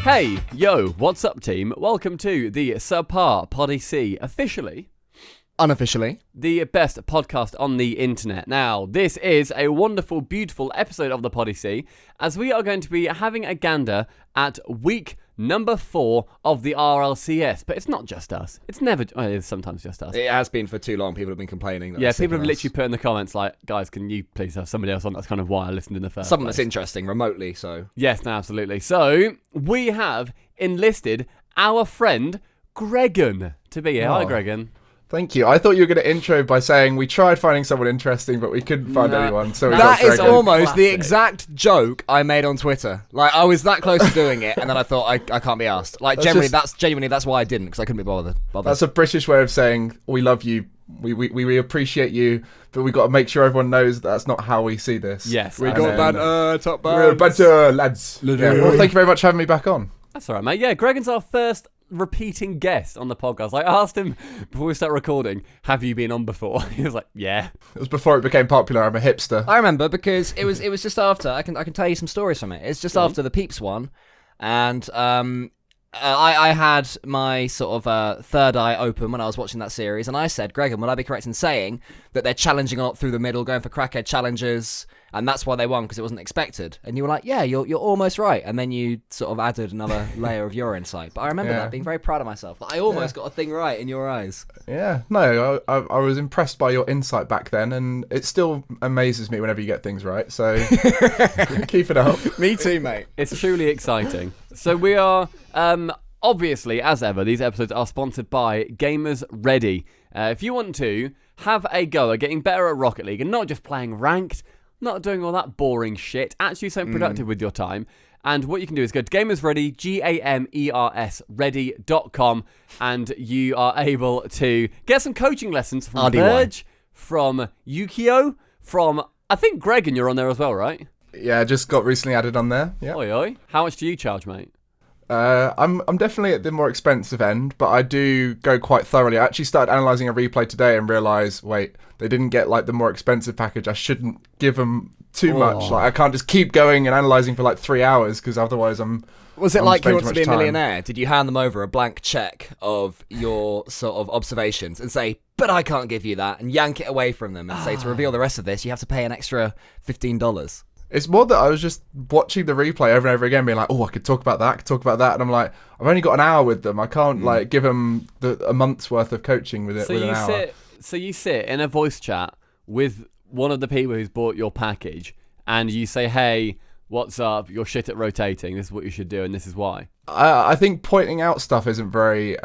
Hey, yo, what's up, team? Welcome to the SubPar Poddy C, officially, unofficially, the best podcast on the internet. Now, this is a wonderful, beautiful episode of the Poddy C, as we are going to be having a gander at week number 4 of the RLCS. But it's not just us. It's never. Well, it's sometimes just us. it has been for too long. People have been complaining. Yeah, people have literally put in the comments like, guys, can you please have somebody else on? That's kind of why I listened in the first Someone place. that's interesting remotely, so. Yes, no, absolutely. So, we have enlisted our friend Gregan to be here. Hi, Gregan. Thank you. I thought you were going to intro by saying we tried finding someone interesting, but we couldn't find anyone. So that is Gregan. almost the exact joke I made on Twitter. Like, I was that close to doing it, and then I thought I can't be asked. Like, genuinely, that's why I didn't, because I couldn't be bothered. That's a British way of saying we love you, we appreciate you, but we got to make sure everyone knows that's not how we see this. Yes, we got banter, top bands. We're banter, lads. Yeah, well, thank you very much for having me back on. That's all right, mate. Yeah, Gregan's our first repeating guest on the podcast. I asked him before we start recording, have you been on before? He was like, yeah. It was before it became popular. I'm a hipster. I remember because it was just after. I can tell you some stories from it. It's just after the Peeps one, and I had my sort of third eye open when I was watching that series, and I said, Gregan, would I be correct in saying that they're challenging a lot through the middle, going for crackhead challenges, and that's why they won, because it wasn't expected? And you were like, yeah, you're almost right. And then you sort of added another layer of your insight. But I remember that, being very proud of myself, that I almost got a thing right in your eyes. Yeah, no, I was impressed by your insight back then, and it still amazes me whenever you get things right, so keep it up. Me too, mate. It's truly exciting. So we are, obviously, as ever, these episodes are sponsored by Gamers Ready. If you want to have a go at getting better at Rocket League, and not just playing ranked, not doing all that boring shit, actually something productive with your time. And what you can do is go to Gamers Ready, GAMERS ready.com, and you are able to get some coaching lessons from Verge, from Yukio, from, I think, Greg, and you're on there as well, right? Yeah, just got recently added on there. Yeah. Oi, oi. How much do you charge, mate? I'm definitely at the more expensive end, but I do go quite thoroughly. I actually started analysing a replay today and realised, wait, they didn't get like the more expensive package. I shouldn't give them too much. Like, I can't just keep going and analysing for like 3 hours, because otherwise Was it like You Want to Be a time. Millionaire? Did you hand them over a blank check of your sort of observations and say, but I can't give you that, and yank it away from them and say, to reveal the rest of this, you have to pay an extra $15? It's more that I was just watching the replay over and over again, being like, oh, I could talk about that, and I'm like, I've only got an hour with them. I can't like give them a month's worth of coaching with it. So with an hour. So you sit in a voice chat with one of the people who's bought your package, and you say, hey, what's up? You're shit at rotating. This is what you should do, and this is why. I think pointing out stuff isn't very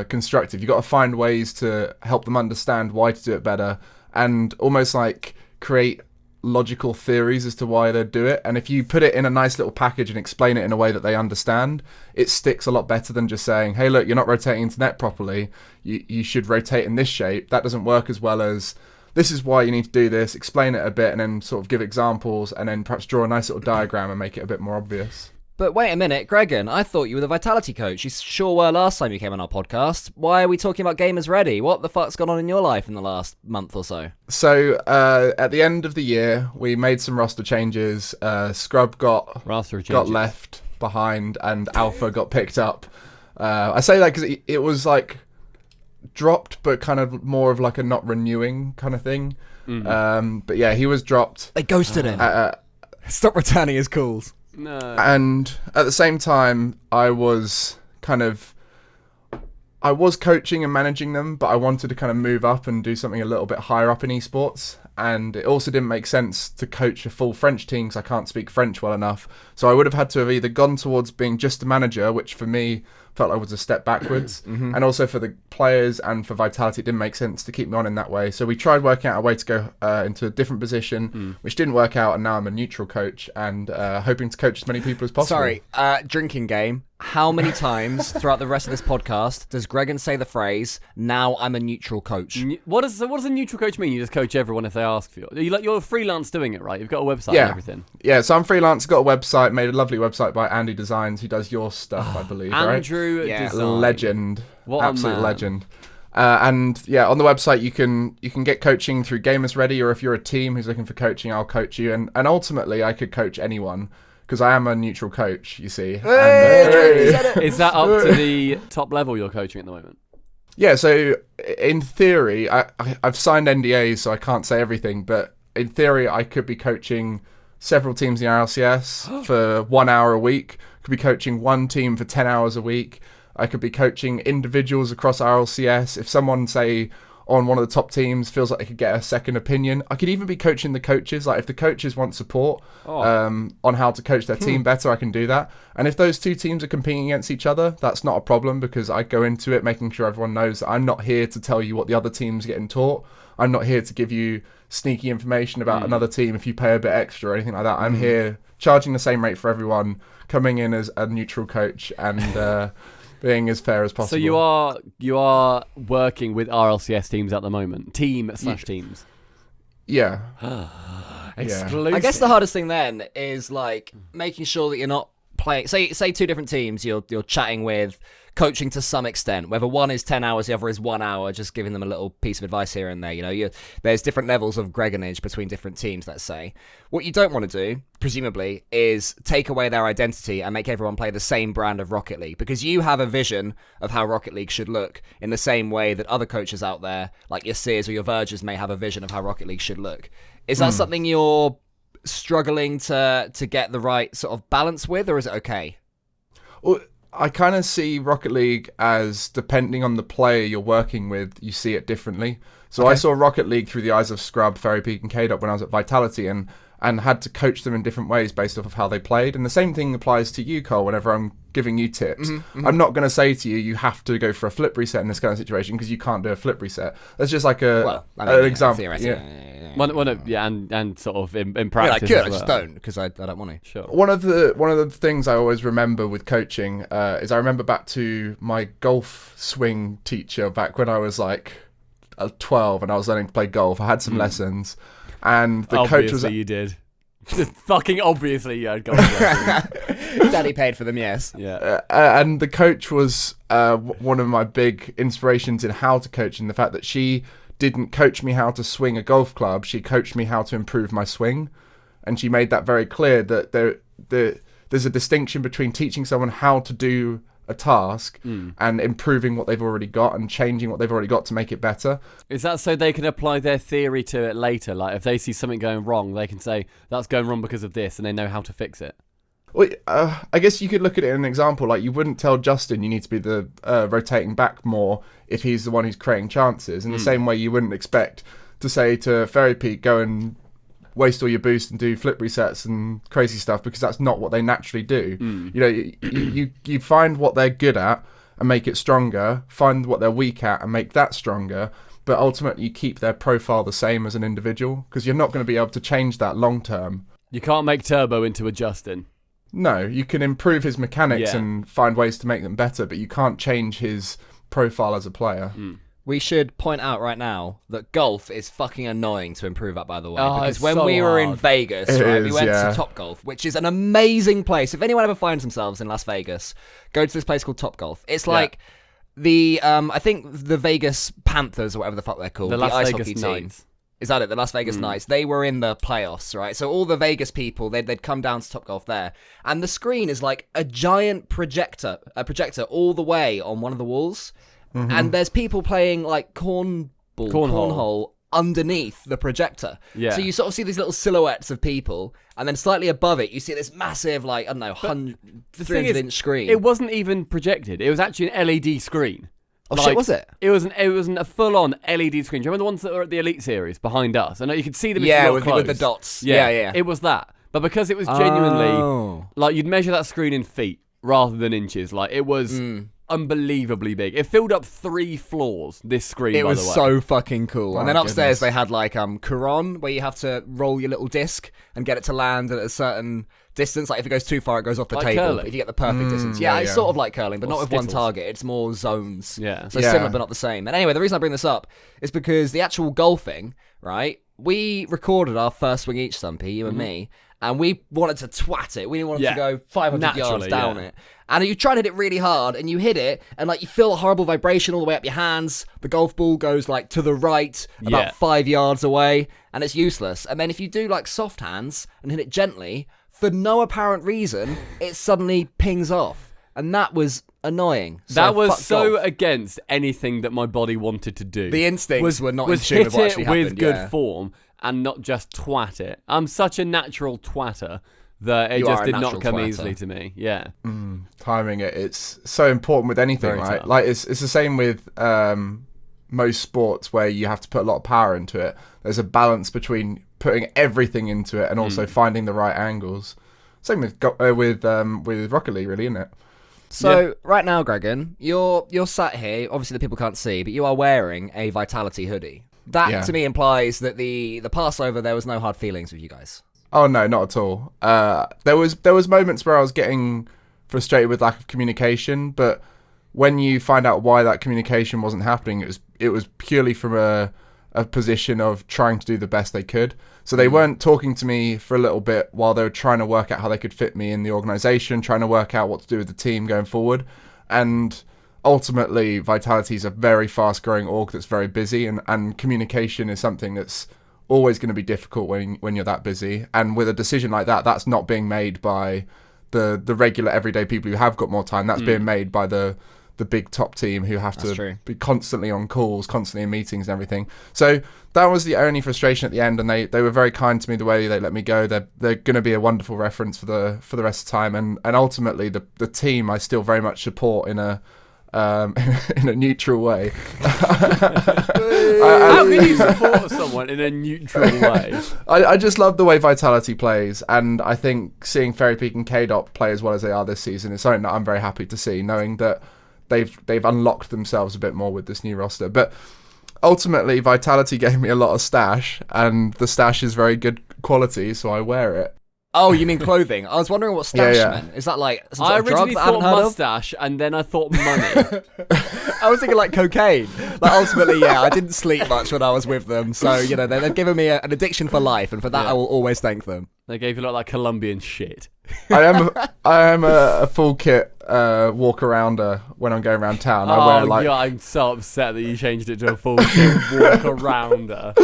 constructive. You've got to find ways to help them understand why to do it better, and almost like create logical theories as to why they'd do it. And if you put it in a nice little package and explain it in a way that they understand, it sticks a lot better than just saying, hey, look, you're not rotating into net properly. You should rotate in this shape. That doesn't work as well as, this is why you need to do this, explain it a bit, and then sort of give examples, and then perhaps draw a nice little diagram and make it a bit more obvious. But wait a minute, Gregan, I thought you were the Vitality coach. You sure were last time you came on our podcast. Why are we talking about Gamers Ready? What the fuck's gone on in your life in the last month or so? So, at the end of the year, we made some roster changes. Scrub got left behind, and Alpha got picked up. I say that because it was like dropped, but kind of more of like a not renewing kind of thing. But yeah, he was dropped. They ghosted him. Stop returning his calls. No. And at the same time, I was coaching and managing them, but I wanted to kind of move up and do something a little bit higher up in esports. And it also didn't make sense to coach a full French team because I can't speak French well enough. So I would have had to have either gone towards being just a manager, which for me felt like was a step backwards. And also for the players and for Vitality, it didn't make sense to keep me on in that way. So we tried working out a way to go into a different position, which didn't work out. And now I'm a neutral coach and hoping to coach as many people as possible. Sorry, drinking game. How many times throughout the rest of this podcast does Gregan say the phrase, now I'm a neutral coach? What does a neutral coach mean? You just coach everyone if they ask for you. You're freelance doing it, right? You've got a website and everything. Yeah, so I'm freelance, got a website, made a lovely website by Andy Designs, who does your stuff, I believe, Andrew right? Design. Legend. What absolute legend. And yeah, on the website you can get coaching through Gamers Ready, or if you're a team who's looking for coaching, I'll coach you. And ultimately I could coach anyone, because I am a neutral coach, you see. Is that up to the top level you're coaching at the moment? Yeah, so in theory, I've signed NDAs, so I can't say everything, but in theory, I could be coaching several teams in the RLCS for 1 hour a week. Could be coaching one team for 10 hours a week. I could be coaching individuals across RLCS. If someone, say, on one of the top teams feels like they could get a second opinion, I could even be coaching the coaches. Like if the coaches want support on how to coach their team better, I can do that. And if those two teams are competing against each other, that's not a problem, because I go into it making sure everyone knows that I'm not here to tell you what the other team's getting taught. I'm not here to give you sneaky information about another team if you pay a bit extra or anything like that. I'm here charging the same rate for everyone, coming in as a neutral coach and being as fair as possible. So you are working with RLCS teams at the moment, teams. Yeah. Exclusive. I guess the hardest thing then is like making sure that you're not playing. Say two different teams you're chatting with, coaching to some extent. Whether one is 10 hours, the other is 1 hour, just giving them a little piece of advice here and there. You know, there's different levels of Greganage between different teams. Let's say what you don't want to do, presumably, is take away their identity and make everyone play the same brand of Rocket League, because you have a vision of how Rocket League should look in the same way that other coaches out there, like your Sears or your Verges, may have a vision of how Rocket League should look. Is that something you're struggling to get the right sort of balance with, or is it okay? Well, I kind of see Rocket League as, depending on the player you're working with, you see it differently. So I saw Rocket League through the eyes of Scrub, Fairy Peak and K-Dot when I was at Vitality, and had to coach them in different ways based off of how they played. And the same thing applies to you, Cole, whenever I'm giving you tips. I'm not going to say to you, you have to go for a flip reset in this kind of situation, because you can't do a flip reset. That's just like an example. And sort of in practice. I just don't, because I don't want to. Sure. One of the things I always remember with coaching is I remember back to my golf swing teacher back when I was like 12 and I was learning to play golf. I had some lessons, and the coach was... you did. Just fucking obviously you had golf lessons. Daddy paid for them, yes. Yeah. And the coach was one of my big inspirations in how to coach, in the fact that she didn't coach me how to swing a golf club, she coached me how to improve my swing. And she made that very clear, that there's a distinction between teaching someone how to do a task and improving what they've already got and changing what they've already got to make it better. Is that so they can apply their theory to it later? Like if they see something going wrong, they can say, that's going wrong because of this, and they know how to fix it? Well, I guess you could look at it in an example. Like, you wouldn't tell Justin you need to be the rotating back more if he's the one who's creating chances. In the same way, you wouldn't expect to say to Fairy Peak, go and waste all your boost and do flip resets and crazy stuff, because that's not what they naturally do. You know, you find what they're good at and make it stronger, find what they're weak at and make that stronger, but ultimately you keep their profile the same as an individual, because you're not going to be able to change that long term. You can't make Turbo into a Justin. No, you can improve his mechanics and find ways to make them better, but you can't change his profile as a player. We should point out right now that golf is fucking annoying to improve at, by the way. Because when so we were in hard. Vegas, we went to Top Golf, which is an amazing place. If anyone ever finds themselves in Las Vegas, go to this place called Top Golf. It's like the, I think the Vegas Panthers, or whatever the fuck they're called. The Las ice Vegas hockey Knights. team. Is that it? The Las Vegas Knights. They were in the playoffs, right? So all the Vegas people, they'd come down to Top Golf there. And the screen is like a giant projector all the way on one of the walls. And there's people playing like cornhole underneath the projector. Yeah. So you sort of see these little silhouettes of people, and then slightly above it, you see this massive, like, I don't know, 300-inch screen. It wasn't even projected. It was actually an LED screen. Oh, shit, was it? It wasn't a full-on LED screen. Do you remember the ones that were at the Elite Series behind us? I know you could see them if you got close. With the dots. Yeah. It was that. But because it was genuinely, like, you'd measure that screen in feet rather than inches. Like, it was unbelievably big. It filled up 3 floors, this screen, by the way. It was so fucking cool. And then upstairs they had, like, Quran, where you have to roll your little disc and get it to land at a certain distance. Like, if it goes too far, it goes off the like table. curling. But if you get the perfect distance. Yeah, it's sort of like curling, but not with one target. It's more zones. Yeah. So similar, but not the same. And anyway, the reason I bring this up is because the actual golfing, right? We recorded our first swing each, Stumpy, you and me, and we wanted to twat it. We wanted to go 500 yards down it. And you try to hit it really hard, and you hit it, and like you feel a horrible vibration all the way up your hands. The golf ball goes like to the right, about 5 yards away, and it's useless. And then if you do like soft hands and hit it gently, for no apparent reason, it suddenly pings off. And that was annoying. So that was fuck so off. against anything that my body wanted to do. The instincts were not in was tune hit with what actually it with happened, good yeah. form and not just twat it. I'm such a natural twatter that it You just are a did not natural come twatter. easily to me. Yeah. Timing it's so important with anything, Very right? tough. Like it's the same with most sports where you have to put a lot of power into it. There's a balance between putting everything into it and also finding the right angles. Same with Rocket League, really, isn't it? So right now, Gregan, you're sat here. Obviously, the people can't see, but you are wearing a Vitality hoodie. That to me implies that the Passover there was no hard feelings with you guys. Oh no, not at all. There was moments where I was getting frustrated with lack of communication, but when you find out why that communication wasn't happening, it was purely from a position of trying to do the best they could. So they weren't talking to me for a little bit while they were trying to work out how they could fit me in the organization, trying to work out what to do with the team going forward. And ultimately, Vitality is a very fast-growing org that's very busy, and communication is something that's always going to be difficult when you're that busy. And with a decision like that, that's not being made by the regular everyday people who have got more time. That's being made by the big top team who have to be constantly on calls, constantly in meetings and everything. So that was the only frustration at the end, and they were very kind to me the way they let me go. They're going to be a wonderful reference for the rest of the time, and ultimately the team I still very much support in a in a neutral way. How can you support someone in a neutral way? I just love the way Vitality plays, and I think seeing Fairy Peak and K-Dot play as well as they are this season is something that I'm very happy to see, knowing that they've unlocked themselves a bit more with this new roster. But ultimately, Vitality gave me a lot of stash, and the stash is very good quality, so I wear it. Oh, you mean clothing? I was wondering what stash meant. Is that like some sort of drug originally that I haven't thought heard mustache, and then I thought money. I was thinking like cocaine. Like ultimately, I didn't sleep much when I was with them, so they've given me an addiction for life, and for that I will always thank them. They gave you a lot of like Colombian shit. I am a full kit walk arounder when I'm going around town. I wear I'm so upset that you changed it to a full kit walk arounder.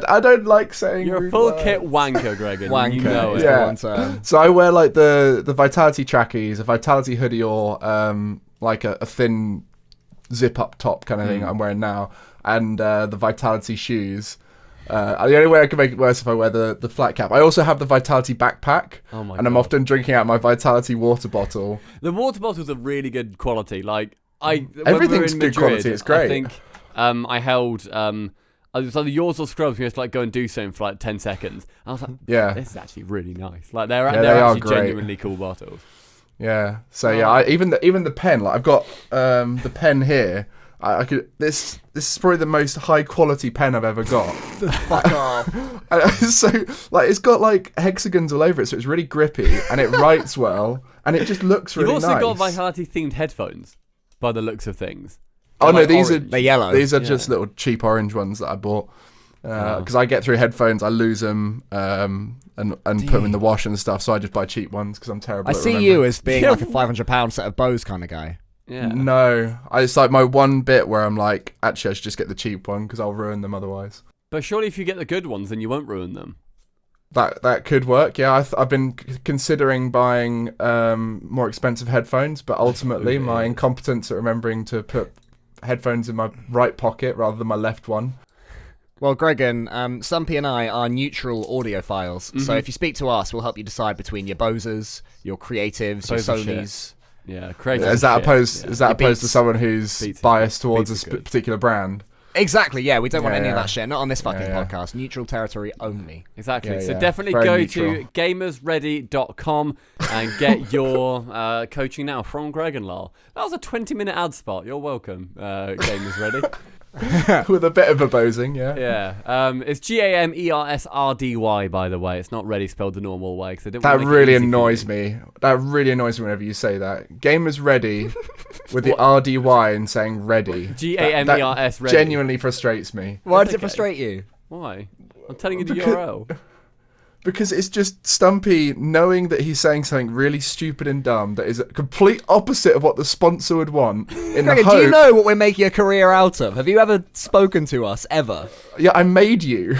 I don't like saying You're a rude full words. kit wanker, Gregan. Wanker, You know it. Yeah. So I wear like the Vitality trackies, a Vitality hoodie, or like a thin zip up top kind of thing I'm wearing now, and the Vitality shoes. The only way I can make it worse if I wear the flat cap. I also have the Vitality backpack, and I'm often drinking out my Vitality water bottle. The water bottles are really good quality. Like Everything's in good Madrid, quality, it's great. I think I held it was either yours or Scrubs. We had to like go and do something for like 10 seconds. I was like, Yeah. this is actually really nice. Like they're they are actually great. genuinely cool bottles. Yeah. So even the pen, like I've got the pen here. I could. This is probably the most high quality pen I've ever got. Fuck off. So like it's got like hexagons all over it, so it's really grippy and it writes well and it just looks really You've nice. also got Vitality themed headphones, by the looks of things. Oh no, like these orange. They're yellow. These are just little cheap orange ones that I bought because I get through headphones, I lose them and put them in the wash and stuff. So I just buy cheap ones because I'm terrible. I at see remembering. you as being like a £500 set of bows kind of guy. Yeah. No, it's like my one bit where I'm like, actually, I should just get the cheap one because I'll ruin them otherwise. But surely if you get the good ones, then you won't ruin them. That could work. Yeah, I've been considering buying more expensive headphones, but ultimately my incompetence at remembering to put headphones in my right pocket rather than my left one. Well, Gregan, Stumpy and I are neutral audiophiles, so if you speak to us, we'll help you decide between your Boses, your Creatives, your Bose are Sonys. Yeah, crazy. Is that opposed to Beats. someone who's Beats is biased good. towards Beats a is good. particular brand? Exactly, yeah, we don't want any of Yeah. that shit. Not on this fucking Yeah. podcast. Neutral territory only. Exactly. Yeah, so yeah. definitely Very go neutral. to gamersready.com and get your coaching now from Greg and Lyle. That was a 20-minute ad spot. You're welcome, Gamers Ready. With a bit of a bosing, yeah. Yeah. It's GAMERSRDY, by the way. It's not Ready spelled the normal way. Cause I didn't That wanna make it really easy for annoys you. me. That really annoys me whenever you say that. Gamers Ready with the RDY and saying ready. GAMERS Ready. Genuinely frustrates me. Why That's does it okay. frustrate you? Why? I'm telling you the Because- URL. Because it's just Stumpy knowing that he's saying something really stupid and dumb that is a complete opposite of what the sponsor would want. In the Gregan, hope, do you know what we're making a career out of? Have you ever spoken to us, ever? yeah, I made you.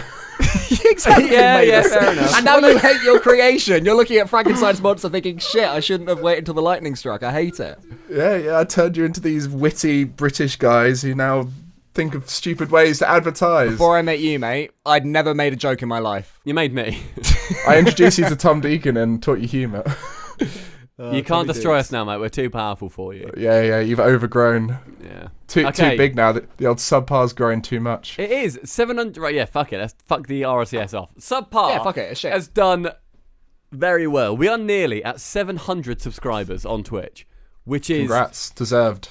Exactly. Yeah, fair enough. And now you hate your creation. You're looking at Frankenstein's monster thinking, shit, I shouldn't have waited until the lightning struck. I hate it. Yeah, I turned you into these witty British guys who now think of stupid ways to advertise. Before I met you, mate, I'd never made a joke in my life. You made me. I introduced you to Tom Deacon and taught you humour. You can't destroy us now, mate. We're too powerful for you. Yeah, you've overgrown. Yeah. Too big now. The old SubPar's growing too much. It is 700. Right, yeah, fuck it. Let's fuck the RLCS off. SubPar. Yeah, fuck it. It's shit. Has done very well. We are nearly at 700 subscribers on Twitch, which is Congrats, deserved.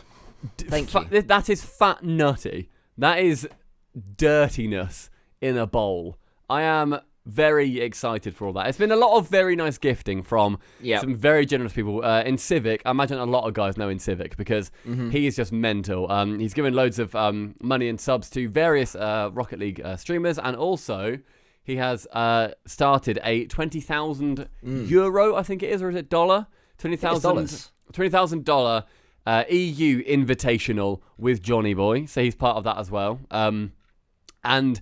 Thank you. That is fat nutty. That is dirtiness in a bowl. I am very excited for all that. It's been a lot of very nice gifting from some very generous people. In Civic, I imagine a lot of guys know in Civic because he is just mental. He's given loads of money and subs to various Rocket League streamers, and also he has started a 20,000 euro, I think it is, or is it dollar? $20,000 EU Invitational with Johnny Boy, so he's part of that as well. And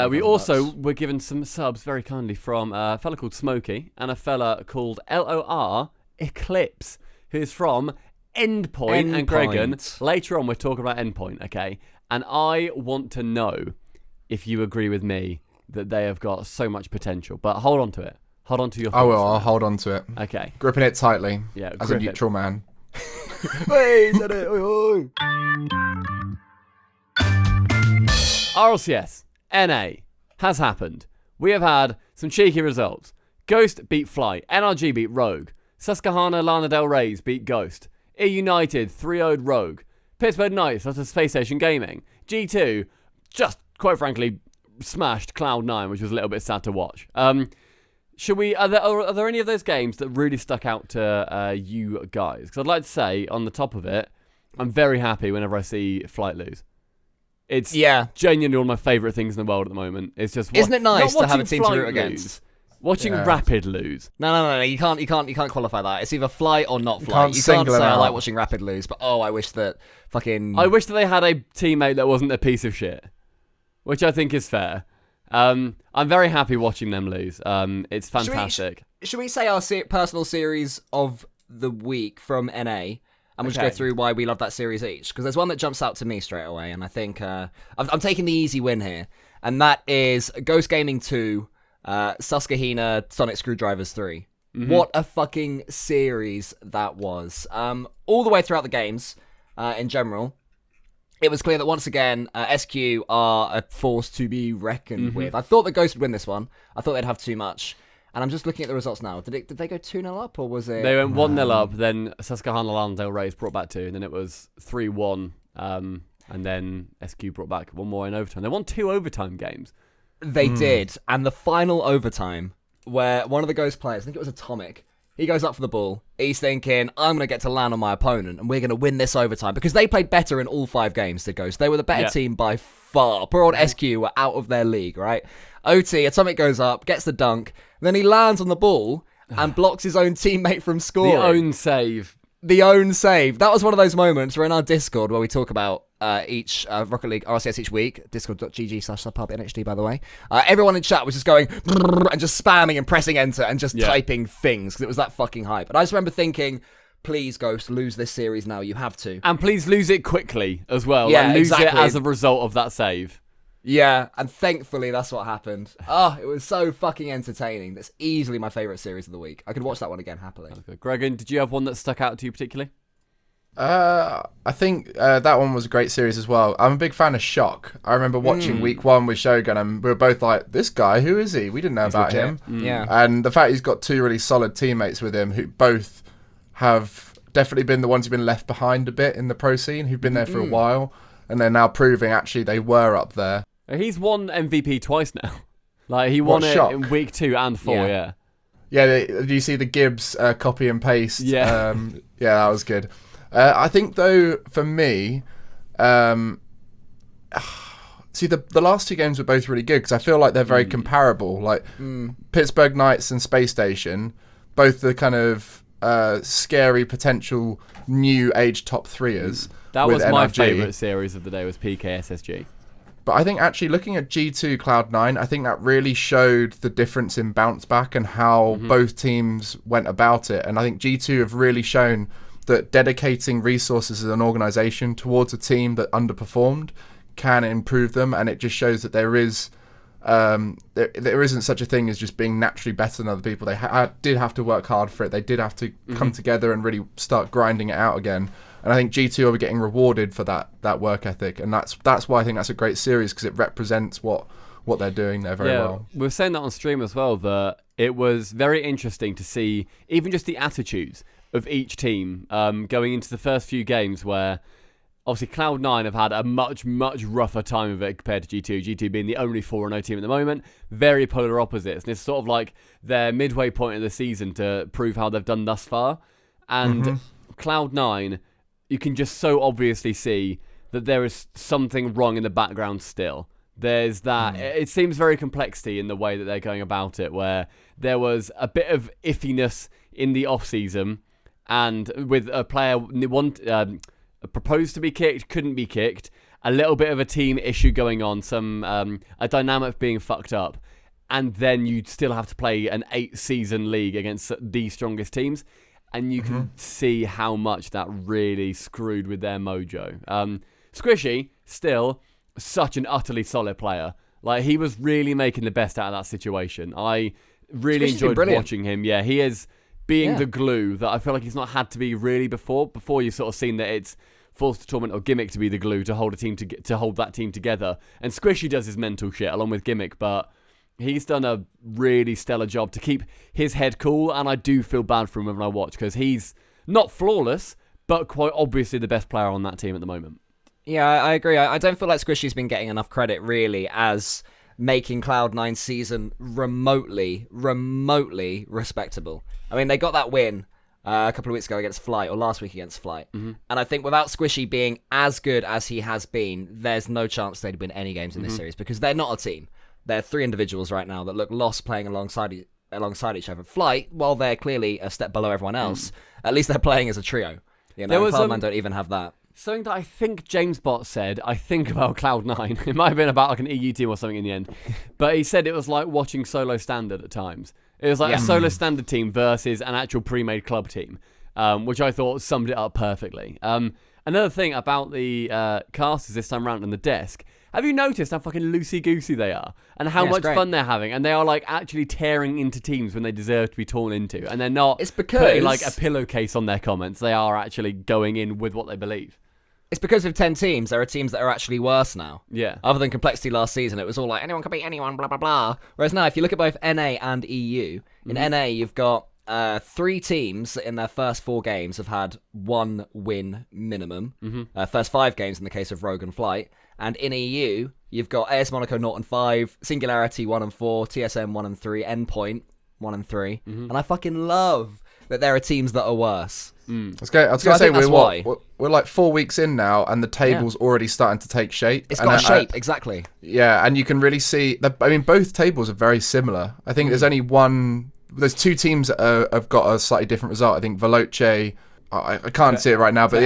we also were given some subs very kindly from a fella called Smokey and a fella called LOR Eclipse, who is from Endpoint and Gregan. Later on, we're talking about Endpoint, okay? And I want to know if you agree with me that they have got so much potential. But hold on to it. Hold on to your thoughts. I will. I'll hold on to it. Okay. Gripping it tightly. Yeah, as a neutral man. RLCS NA has happened. We have had some cheeky results. Ghost beat Fly. NRG beat Rogue. Susquehanna Lana Del Rey's beat Ghost. E United 3-0'd Rogue. Pittsburgh Knights versus Space Station Gaming. G2 just, quite frankly, smashed Cloud9, which was a little bit sad to watch. Should we? Are there any of those games that really stuck out to you guys? Because I'd like to say, on the top of it, I'm very happy whenever I see Flight lose. It's genuinely one of my favourite things in the world at the moment. It's just isn't it nice to have a team to root against? Watching Rapid lose. No. You can't qualify that. It's either Flight or not Flight. You can't say I like watching Rapid lose, but I wish that I wish that they had a teammate that wasn't a piece of shit, which I think is fair. I'm very happy watching them lose. It's fantastic. Should we say our personal series of the week from NA? And we'll just go through why we love that series each. Because there's one that jumps out to me straight away. And I think I'm taking the easy win here. And that is Ghost Gaming 2, Susquehanna Sonic Screwdrivers 3. Mm-hmm. What a fucking series that was. All the way throughout the games, in general. It was clear that once again, SQ are a force to be reckoned with. I thought that Ghost would win this one. I thought they'd have too much. And I'm just looking at the results now. Did they go 2-0 up, or was it... They went 1-0 up, then Susquehanna Lana Del Rey's brought back 2, and then it was 3-1, and then SQ brought back one more in overtime. They won 2 overtime games. They did, and the final overtime, where one of the Ghost players, I think it was Atomic, he goes up for the ball. He's thinking, I'm going to get to land on my opponent, and we're going to win this overtime. Because they played better in all 5 games, the Ghost. They were the better team by far. Poor old SQ were out of their league, right? OT, Atomic goes up, gets the dunk, then he lands on the ball and blocks his own teammate from scoring. The own save. That was one of those moments where in our Discord where we talk about each Rocket League RLCS each week, discord.gg/subpub.nhd, by the way. Everyone in chat was just going and just spamming and pressing enter and just typing things because it was that fucking hype. And I just remember thinking, please, Ghost, lose this series now. You have to. And please lose it quickly as well. Yeah, like, lose it as a result of that save. Yeah, and thankfully that's what happened. It was so fucking entertaining. That's easily my favourite series of the week. I could watch that one again happily. Okay. Gregan, did you have one that stuck out to you particularly? I think that one was a great series as well. I'm a big fan of Shock. I remember watching week 1 with Shogun, and we were both like, this guy, who is he? We didn't know about him. Yeah. And the fact he's got 2 really solid teammates with him who both have definitely been the ones who've been left behind a bit in the pro scene, who've been there for a while, and they're now proving actually they were up there. He's won MVP twice now. Like, he won it in week 2 and 4, Yeah, do you see the Gibbs copy and paste? Yeah. Yeah, that was good. I think, though, for me, see, the last 2 games were both really good because I feel like they're very comparable. Like, Pittsburgh Knights and Space Station, both the kind of scary potential new age top 3ers. That was NRG. my favourite series of the day, was PK SSG. But I think actually looking at G2 Cloud9, I think that really showed the difference in bounce back and how both teams went about it. And I think G2 have really shown that dedicating resources as an organization towards a team that underperformed can improve them. And it just shows that there is there isn't such a thing as just being naturally better than other people. They did have to work hard for it. They did have to come together and really start grinding it out again. And I think G2 are getting rewarded for that work ethic, and that's why I think that's a great series, because it represents what they're doing there very well. We were saying that on stream as well, that it was very interesting to see even just the attitudes of each team going into the first few games, where obviously Cloud9 have had a much, much rougher time of it compared to G2. G2 being the only 4-0 team at the moment. Very polar opposites. And it's sort of like their midway point of the season to prove how they've done thus far. And Cloud9, you can just so obviously see that there is something wrong in the background still. There's that, it seems very complexity in the way that they're going about it, where there was a bit of iffiness in the off-season, and with a player proposed to be kicked, couldn't be kicked, a little bit of a team issue going on, a dynamic being fucked up, and then you still have to play an 8-season league against the strongest teams. And you can see how much that really screwed with their mojo. Squishy, still, such an utterly solid player. Like, he was really making the best out of that situation. I really enjoyed watching him. Yeah, he is being the glue that I feel like he's not had to be really before. Before, you've sort of seen that it's forced to torment or Gimmick to be the glue to hold a team to hold that team together. And Squishy does his mental shit along with Gimmick, but he's done a really stellar job to keep his head cool, and I do feel bad for him when I watch, because he's not flawless, but quite obviously the best player on that team at the moment. Yeah, I agree. I don't feel like Squishy's been getting enough credit, really, as making Cloud9's season remotely respectable. I mean, they got that win a couple of weeks ago against Flight, or last week against Flight. And I think without Squishy being as good as he has been, there's no chance they'd win any games in this series, because they're not a team. They're 3 individuals right now that look lost playing alongside each other. Flight, while they're clearly a step below everyone else, at least they're playing as a trio. You know, Cloud9 don't even have that. Something that I think James Bott said, I think about Cloud9. It might have been about like an EU team or something in the end. But he said it was like watching Solo Standard at times. It was like a Solo Standard team versus an actual pre-made club team, which I thought summed it up perfectly. Another thing about the casters this time around on the desk, have you noticed how fucking loosey-goosey they are? And how much fun they're having? And they are like actually tearing into teams when they deserve to be torn into. And they're not putting like a pillowcase on their comments. They are actually going in with what they believe. It's because of 10 teams, there are teams that are actually worse now. Yeah. Other than Complexity last season, it was all like, anyone can beat anyone, blah, blah, blah. Whereas now, if you look at both NA and EU, in NA, you've got 3 teams that in their first 4 games have had 1 win minimum. First 5 games in the case of Rogue and Flight. And in EU, you've got AS Monaco 0-5, Singularity 1-4, TSM 1-3, Endpoint 1-3. And I fucking love that there are teams that are worse. I was going to say, we're like 4 weeks in now, and the table's already starting to take shape. It's got a shape, exactly. Yeah, and you can really see that. I mean, both tables are very similar. I think there's only there's 2 teams that have got a slightly different result. I think Veloce, I can't see it right now, but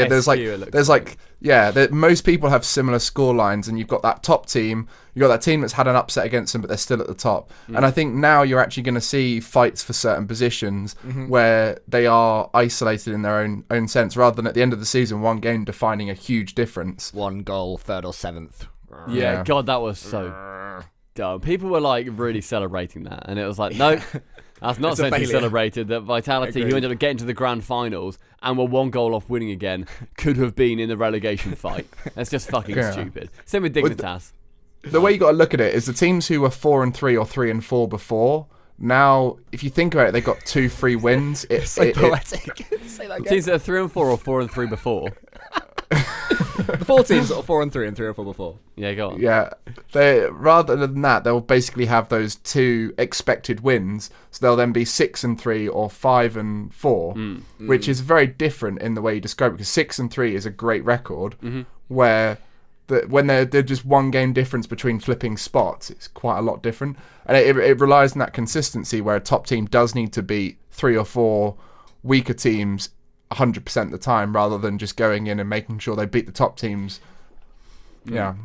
yeah, most people have similar score lines, and you've got that top team, you've got that team that's had an upset against them, but they're still at the top. And I think now you're actually going to see fights for certain positions where they are isolated in their own sense, rather than at the end of the season, one game defining a huge difference. 1 goal, 3rd or 7th. Yeah, God, that was so dumb. People were like really celebrating that, and it was like, no. That's not something celebrated. That Vitality, who ended up getting to the grand finals and were 1 goal off winning again, could have been in the relegation fight. That's just fucking stupid. Same with Dignitas. The way you got to look at it is the teams who were 4-3 or 3-4 before. Now, if you think about it, they got 2-3 wins. It's so poetic. Say that again. Teams that are 3-4 or 4-3 before. The 4 teams that are 4-3 and 3-4 before. Yeah, go on. Yeah, rather than that, they'll basically have those 2 expected wins. So they'll then be 6-3 or 5-4, which is very different in the way you describe it. Because 6-3 is a great record, where when they're just 1 game difference between flipping spots, it's quite a lot different. And it relies on that consistency, where a top team does need to beat 3 or 4 weaker teams 100% of the time, rather than just going in and making sure they beat the top teams. Yeah.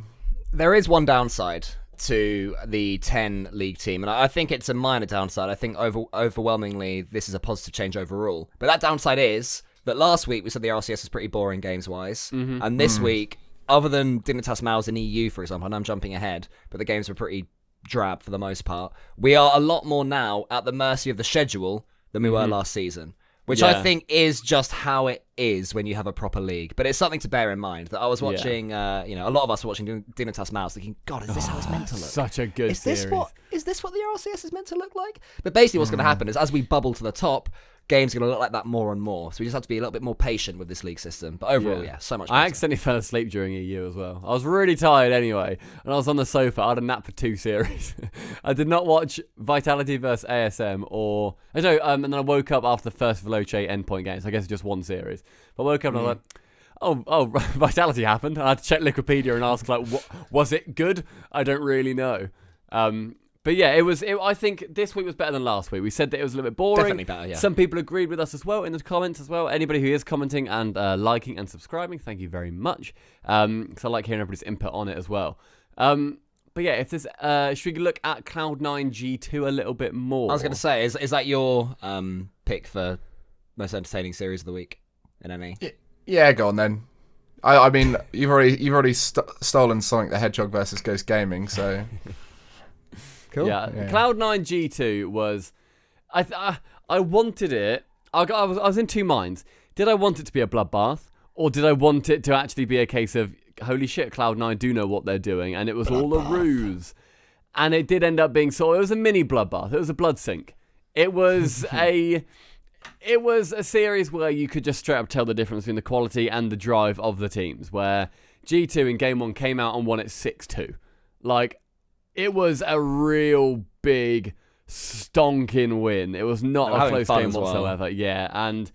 There is one downside to the 10 league team, and I think it's a minor downside. I think overwhelmingly this is a positive change overall. But that downside is that last week we said the RLCS was pretty boring games-wise, and this week, other than Dignitas Mouse in EU, for example, and I'm jumping ahead, but the games were pretty drab for the most part, we are a lot more now at the mercy of the schedule than we were last season. Which I think is just how it is when you have a proper league. But it's something to bear in mind that I was watching, a lot of us were watching Dignitas Mouse thinking, God, is this how it's meant to look? Such a good series. Is this what the RLCS is meant to look like? But basically what's going to happen is as we bubble to the top, games are going to look like that more and more. So we just have to be a little bit more patient with this league system. But overall, so much better. I accidentally fell asleep during EU as well. I was really tired anyway, and I was on the sofa. I had a nap for 2 series. I did not watch Vitality versus ASM and then I woke up after the first Veloce Endpoint game. So I guess it's just 1 series. But I woke up and I was like, oh, Vitality happened. And I had to check Wikipedia and ask, like, was it good? I don't really know. But yeah, I think this week was better than last week. We said that it was a little bit boring. Definitely better, yeah. Some people agreed with us as well in the comments as well. Anybody who is commenting and liking and subscribing, thank you very much. Because I like hearing everybody's input on it as well. But yeah, if there's, should we look at Cloud9 G2 a little bit more? I was going to say, is that your pick for most entertaining series of the week in NA? Yeah, go on then. I mean, you've already stolen Sonic the Hedgehog versus Ghost Gaming, so... Cool. Yeah. Cloud9 G2 was, I wanted it. I was in 2 minds. Did I want it to be a bloodbath, or did I want it to actually be a case of holy shit, Cloud9 do know what they're doing, and it was all a ruse, and it did end up being it was a mini bloodbath. It was a blood sink. It was a series where you could just straight up tell the difference between the quality and the drive of the teams. Where G2 in game 1 came out and won it 6-2, like. It was a real big stonking win. It was not a close game whatsoever. Yeah, and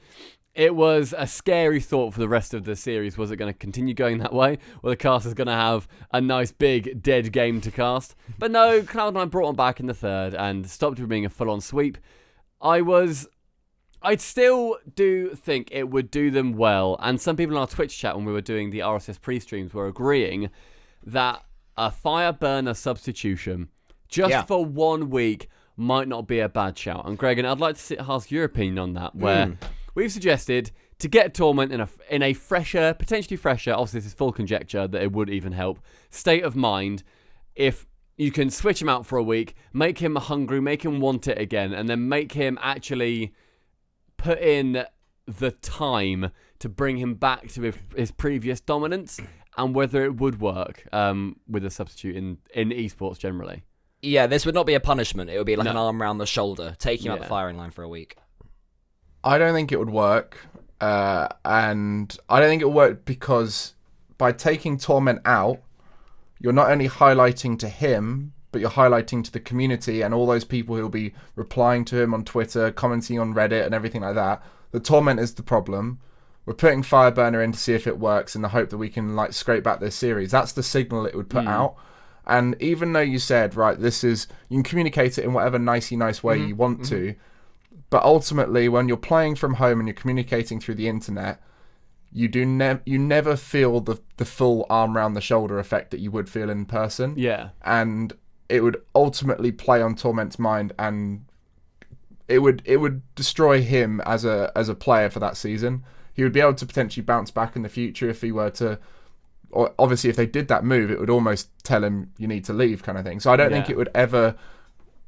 it was a scary thought for the rest of the series. Was it going to continue going that way? Or the casters going to have a nice big dead game to cast? But no, Cloud9 brought them back in the 3rd and stopped it being a full-on sweep. I'd still do think it would do them well. And some people in our Twitch chat when we were doing the RSS pre-streams were agreeing that a fire burner substitution just for 1 week might not be a bad shout. And Gregan, I'd like to ask your opinion on that, where we've suggested to get Torment in a fresher, potentially fresher, obviously this is full conjecture that it would even help, state of mind, if you can switch him out for a week, make him hungry, make him want it again, and then make him actually put in the time to bring him back to his previous dominance, and whether it would work with a substitute in esports generally. Yeah, this would not be a punishment. It would be like an arm around the shoulder, taking him out the firing line for a week. I don't think it would work. And I don't think it would work because by taking Torment out, you're not only highlighting to him, but you're highlighting to the community and all those people who will be replying to him on Twitter, commenting on Reddit and everything like that. The Torment is the problem. We're putting Fireburner in to see if it works in the hope that we can like scrape back this series. That's the signal it would put out. And even though you said, right, you can communicate it in whatever nice way you want to, but ultimately when you're playing from home and you're communicating through the internet, you never feel the full arm round the shoulder effect that you would feel in person. Yeah. And it would ultimately play on Torment's mind, and it would destroy him as a player for that season. He would be able to potentially bounce back in the future if he were to, or obviously if they did that move, it would almost tell him you need to leave kind of thing. So I don't think it would ever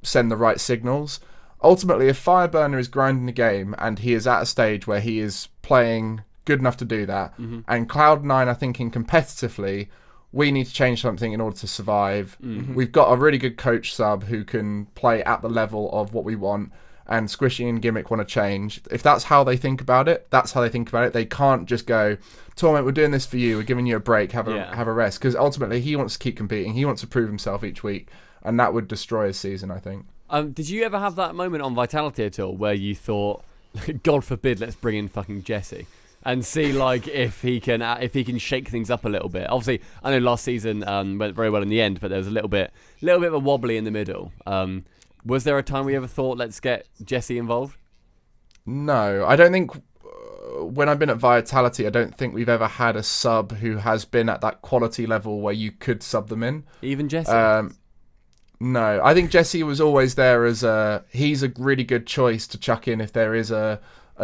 send the right signals. Ultimately, if Fireburner is grinding the game and he is at a stage where he is playing good enough to do that, and Cloud9 are thinking competitively, we need to change something in order to survive. We've got a really good coach sub who can play at the level of what we want, and Squishy and Gimmick want to change. If that's how they think about it, that's how they think about it. They can't just go, Torment, we're doing this for you, we're giving you a break, have a rest. Because ultimately, he wants to keep competing. He wants to prove himself each week. And that would destroy his season, I think. Did you ever have that moment on Vitality at all where you thought, God forbid, let's bring in fucking Jesse and see like if he can shake things up a little bit? Obviously, I know last season went very well in the end, but there was a little bit of a wobbly in the middle. Was there a time we ever thought, let's get Jesse involved? No, I don't think when I've been at Vitality, I don't think we've ever had a sub who has been at that quality level where you could sub them in. Even Jesse? No, I think Jesse was always there as he's a really good choice to chuck in if there is a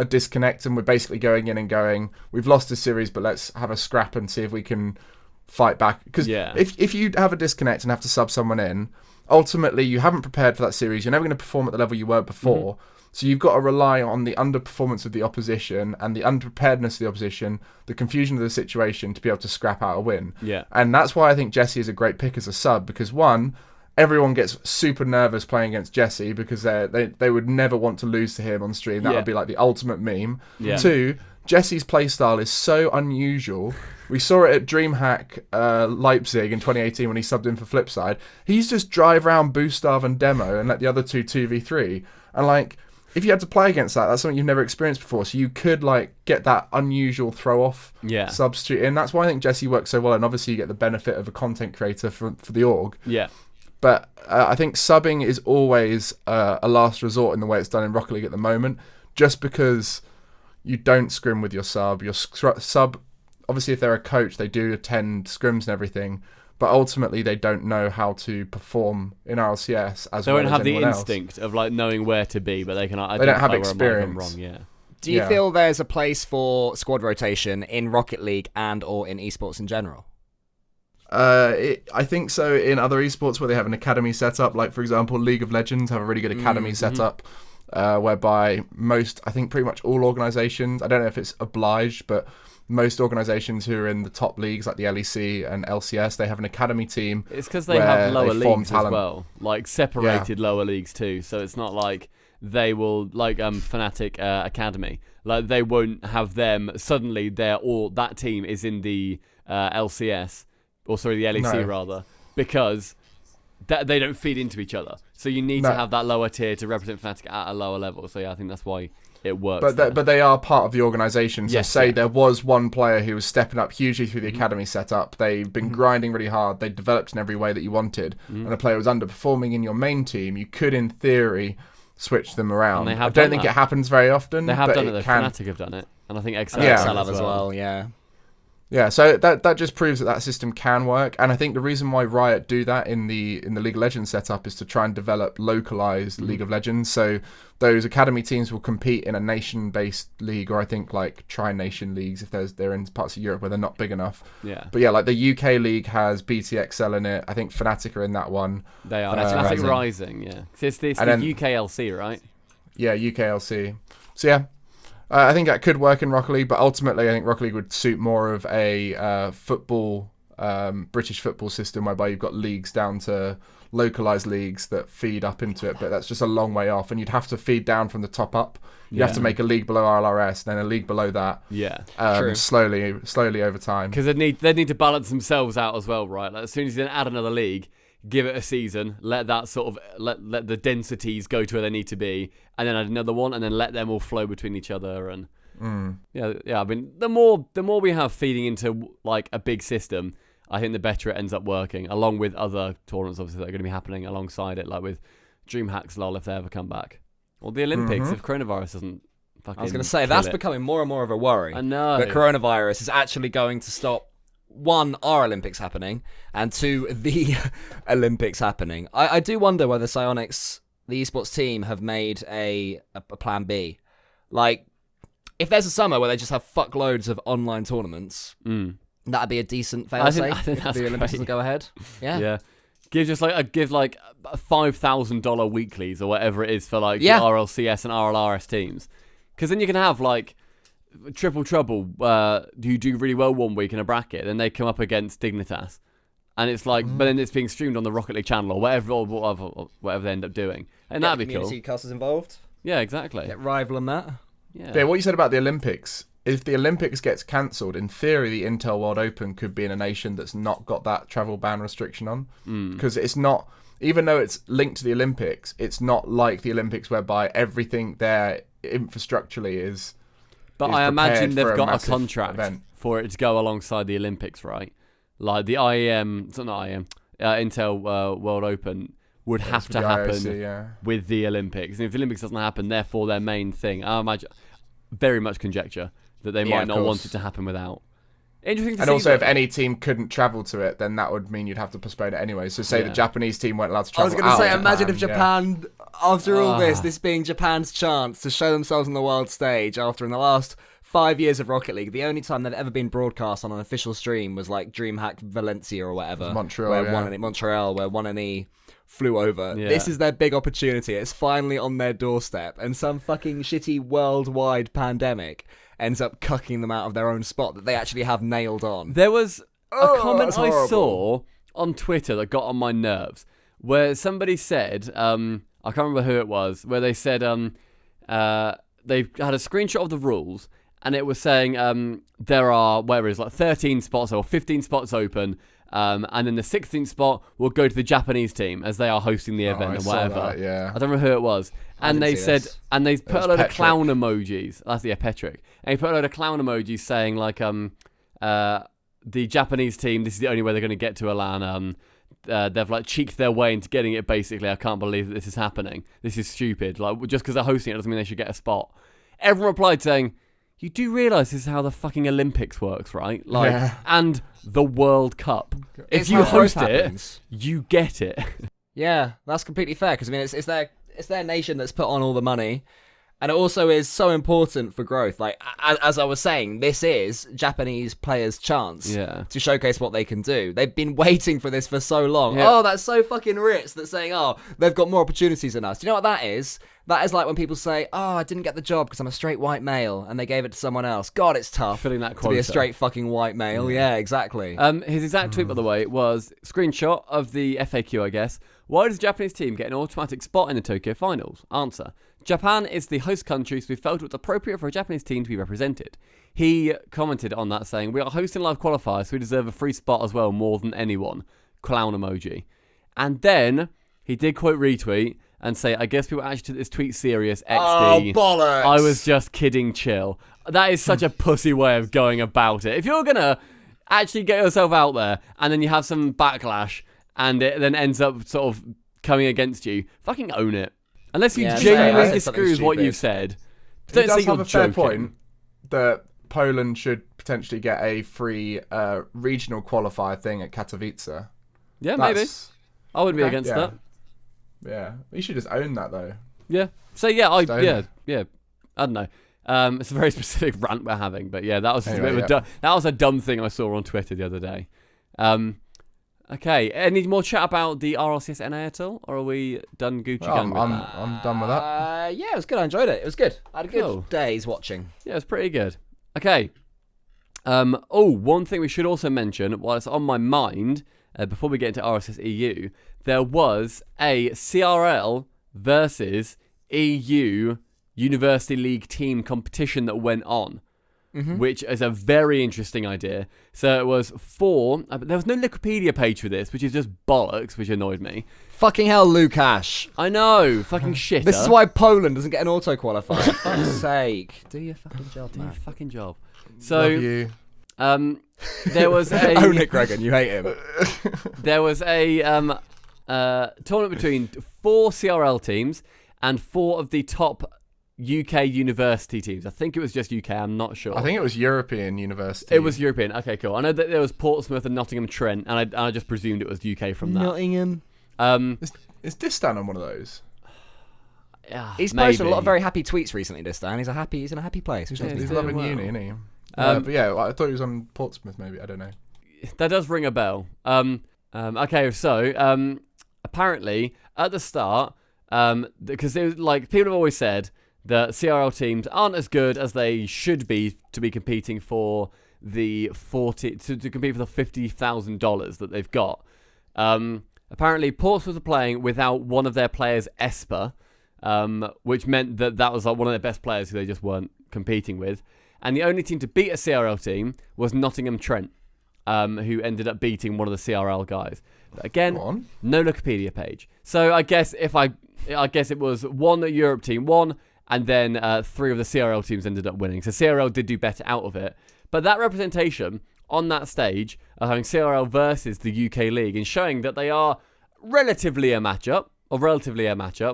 disconnect and we're basically going in and going, we've lost this series, but let's have a scrap and see if we can fight back. Because if you have a disconnect and have to sub someone in, ultimately you haven't prepared for that series. You're never going to perform at the level you were before. Mm-hmm. So you've got to rely on the underperformance of the opposition and the unpreparedness of the opposition, the confusion of the situation to be able to scrap out a win. Yeah. And that's why I think Jesse is a great pick as a sub, because one, everyone gets super nervous playing against Jesse because they would never want to lose to him on stream. That would be like the ultimate meme. Yeah. Two, Jesse's playstyle is so unusual. We saw it at DreamHack Leipzig in 2018 when he subbed in for Flipside. He's just drive around Boostav and Demo and let the other two 2v3. And like, if you had to play against that, that's something you've never experienced before. So you could like get that unusual throw-off substitute in. That's why I think Jesse works so well. And obviously you get the benefit of a content creator for the org. Yeah. But I think subbing is always a last resort in the way it's done in Rocket League at the moment, just because you don't scrim with your sub. Your sub, obviously, if they're a coach, they do attend scrims and everything, but ultimately they don't know how to perform in RLCS as they well won't as have the anyone instinct of like knowing where to be, but they can. They don't have experience. Wrong, yeah. Do you feel there's a place for squad rotation in Rocket League and or in esports in general? I think so in other esports where they have an academy setup, like for example League of Legends have a really good academy setup whereby I think pretty much all organizations, I don't know if it's obliged, but most organizations who are in the top leagues like the LEC and LCS, they have an academy team. It's because they have lower leagues as well, like separated lower leagues too, so it's not like they will like Fnatic Academy, like they won't have them suddenly that team is in the LCS, or sorry, the LEC rather, because they don't feed into each other. So you need to have that lower tier to represent Fnatic at a lower level. So yeah, I think that's why it works. But they are part of the organisation. So there was one player who was stepping up hugely through the academy setup. They've been grinding really hard. They developed in every way that you wanted. And a player was underperforming in your main team. You could, in theory, switch them around. I don't think it happens very often. They have done it. Fnatic have done it, and I think XL have as well. Yeah. Yeah, so that just proves that system can work, and I think the reason why Riot do that in the League of Legends setup is to try and develop localized League of Legends. So those academy teams will compete in a nation-based league, or I think like tri-nation leagues if they're in parts of Europe where they're not big enough. Yeah. But yeah, like the UK league has BTXL in it. I think Fnatic are in that one. They are. Fnatic Rising, yeah. It's the UKLC, right? Yeah, UKLC. So yeah. I think that could work in Rocket League, but ultimately I think Rocket League would suit more of a football, British football system whereby you've got leagues down to localized leagues that feed up into it, but that's just a long way off, and you'd have to feed down from the top up. You'd have to make a league below RLRS, then a league below that. Yeah, slowly over time. Because they need to balance themselves out as well, right? Like as soon as you then add another league, give it a season, let that sort of let the densities go to where they need to be, and then add another one, and then let them all flow between each other. And I mean, the more we have feeding into like a big system, I think the better it ends up working. Along with other tournaments, obviously, that are going to be happening alongside it, like with DreamHack's LOL if they ever come back, or the Olympics if coronavirus doesn't. I was going to say that's becoming more and more of a worry. I know that coronavirus is actually going to stop. One, our Olympics happening, and two, the Olympics happening. I do wonder whether Psyonix, the esports team, have made a plan B. Like, if there's a summer where they just have fuckloads of online tournaments, that'd be a decent fail-safe. I think that's the Olympics great. doesn't go ahead. Yeah. Give $5,000 weeklies or whatever it is for like the RLCS and RLRS teams, because then you can have like Triple Trouble, who do really well one week in a bracket, then they come up against Dignitas, and it's like, but then it's being streamed on the Rocket League channel or whatever they end up doing, and that'd be cool. Community casters involved. Yeah, exactly. Get rival on that. Yeah, what you said about the Olympics. If the Olympics gets cancelled, in theory, the Intel World Open could be in a nation that's not got that travel ban restriction on, because it's not. Even though it's linked to the Olympics, it's not like the Olympics whereby everything there infrastructurally is. But I imagine they've got a contract for it to go alongside the Olympics, right? Like the Intel World Open would have to happen with the Olympics. And if the Olympics doesn't happen, therefore their main thing, I imagine, very much conjecture, that they Yeah, might of not want course. it to happen without. Interesting to And see. also, that- if any team couldn't travel to it, then that would mean you'd have to postpone it anyway. So say Yeah. the Japanese team weren't allowed to I travel was going to say, out of imagine if yeah. Japan, after all Ah. this being Japan's chance to show themselves on the world stage, after in the last 5 years of Rocket League, the only time they'd ever been broadcast on an official stream was like DreamHack Valencia or whatever. Montreal, where yeah. Montreal, where 1NE flew over. Yeah. This is their big opportunity. It's finally on their doorstep, and some fucking shitty worldwide pandemic ends up cucking them out of their own spot that they actually have nailed on. There was a comment that's I horrible. saw on Twitter that got on my nerves, where somebody said, I can't remember who it was, where they said they had a screenshot of the rules, and it was saying there are, whatever it is, like 13 spots or 15 spots open, and then the 16th spot will go to the Japanese team as they are hosting the event I or saw whatever. that, yeah. I don't remember who it was. And didn't they see said, this. and they put was a load of Petrick. clown emojis. That's Petrick. And he put a load of clown emojis saying like, the Japanese team, this is the only way they're going to get to Alan. They've like cheeked their way into getting it. Basically, I can't believe that this is happening. This is stupid. Like, just because they're hosting it doesn't mean they should get a spot. Everyone replied saying, "You do realise this is how the fucking Olympics works, right? Like, Yeah. and the World Cup. If It's you how growth host it, happens. you get it." Yeah, that's completely fair, because I mean, it's their nation that's put on all the money, and it also is so important for growth. Like as I was saying, this is Japanese players' chance Yeah. to showcase what they can do. They've been waiting for this for so long. Yeah. Oh, that's so fucking rich. That's saying, oh, they've got more opportunities than us. Do you know what that is? That is like when people say, oh, I didn't get the job because I'm a straight white male, and they gave it to someone else. God, it's tough Filling that to be quota. a straight fucking white male. Yeah, exactly. His exact tweet, by the way, was screenshot of the FAQ, I guess. Why does the Japanese team get an automatic spot in the Tokyo finals? Answer. Japan is the host country, so we felt it was appropriate for a Japanese team to be represented. He commented on that saying, we are hosting live qualifiers, so we deserve a free spot as well, more than anyone. Clown emoji. And then he did quote retweet and say, I guess people actually took this tweet serious, XD. Oh, bollocks. I was just kidding, chill. That is such a pussy way of going about it. If you're going to actually get yourself out there and then you have some backlash and it then ends up sort of coming against you, fucking own it. Unless you Yeah, genuinely fair. disagree with what Stupid. you've said. He Don't does say have you're a fair joking. point that Poland should potentially get a free regional qualifier thing at Katowice. Yeah, maybe. That's- I wouldn't be okay, against yeah. that. Yeah, you should just own that though. Yeah. So yeah, own yeah. I don't know. It's a very specific rant we're having, but yeah, that was just Anyway, a bit of yeah. that was a dumb thing I saw on Twitter the other day. Okay, any more chat about the RLCS9 at all, or are we done Gucci gang with that? I'm done with that. Yeah, it was good. I enjoyed it. It was good. I had a good Cool. days watching. Yeah, it's pretty good. Okay. One thing we should also mention, while it's on my mind, before we get into RSS EU, there was a CRL versus EU University League team competition that went on, which is a very interesting idea. So it was there was no Wikipedia page for this, which is just bollocks, which annoyed me. Fucking hell, Lukasz. I know, fucking shit. This is why Poland doesn't get an auto qualifier. For fuck's sake. Do your fucking job, Do your man. fucking job. Love So, you. there was a Own it, Gregan. You hate him. there was a tournament between 4 CRL teams and 4 of the top UK university teams. I think it was just UK, I'm not sure. I think it was European University. it was European. Okay, cool. I know that there was Portsmouth and Nottingham Trent, and I just presumed it was UK from that. Nottingham. Is Distan on one of those? Yeah, He's posted a maybe. lot of very happy tweets recently, this Dan. He's in a happy place. Which Yeah, is He's doing loving well. uni, isn't he? Um, But yeah, I thought he was on Portsmouth. Maybe I don't know. That does ring a bell. Okay, so apparently at the start, because like people have always said that CRL teams aren't as good as they should be to be competing for the to compete for the $50,000 that they've got. Apparently, Portsmouth were playing without one of their players, Esper, which meant that was like one of their best players who they just weren't competing with. And the only team to beat a CRL team was Nottingham Trent, who ended up beating one of the CRL guys. But again, Go on. no Wikipedia page. So I guess I guess it was one Europe team won, and then 3 of the CRL teams ended up winning. So CRL did do better out of it. But that representation on that stage of having CRL versus the UK League and showing that they are relatively a matchup.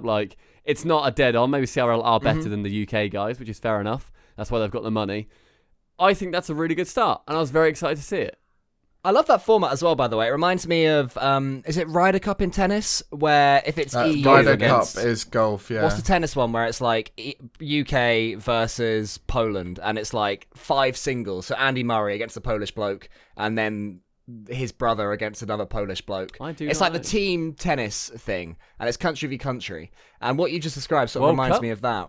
Like, it's not a dead on. Maybe CRL are better than the UK guys, which is fair enough. That's why they've got the money. I think that's a really good start, and I was very excited to see it. I love that format as well, by the way. It reminds me of, is it Ryder Cup in tennis? Where if it's EU Ryder against... Cup is golf, yeah. What's the tennis one where it's like UK versus Poland, and it's like 5 singles. So Andy Murray against the Polish bloke, and then his brother against another Polish bloke. It's like the team tennis thing, and it's country v country. And what you just described sort of reminds me of that.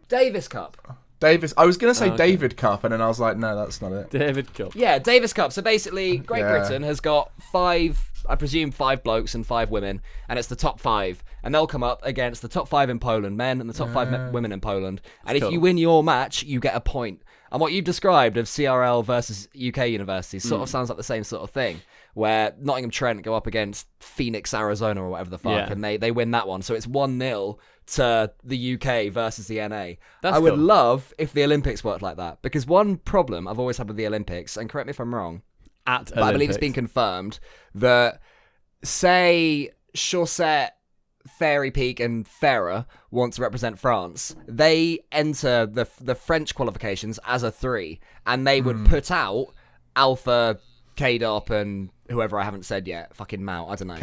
Davis Cup. I was going to say David Cup, and then I was like, no, that's not it. David Cup. Yeah, Davis Cup. So basically, Great Britain has got 5, I presume 5 blokes and 5 women, and it's the top 5. And they'll come up against the top 5 in Poland, men, and the top 5 women in Poland. And if you win your match, you get a point. And what you've described of CRL versus UK universities sort of sounds like the same sort of thing, where Nottingham Trent go up against Phoenix, Arizona, or whatever the fuck, and they win that one. So it's 1-0 to the UK versus the NA. I would love if the Olympics worked like that, because one problem I've always had with the Olympics, and correct me if I'm wrong, but I believe it's been confirmed that, say, Chaussette, Fairy Peak and Ferrer want to represent France, they enter the French qualifications as a 3, and they would put out Alpha, K-Dop, and whoever I haven't said yet, fucking Mount, I don't know.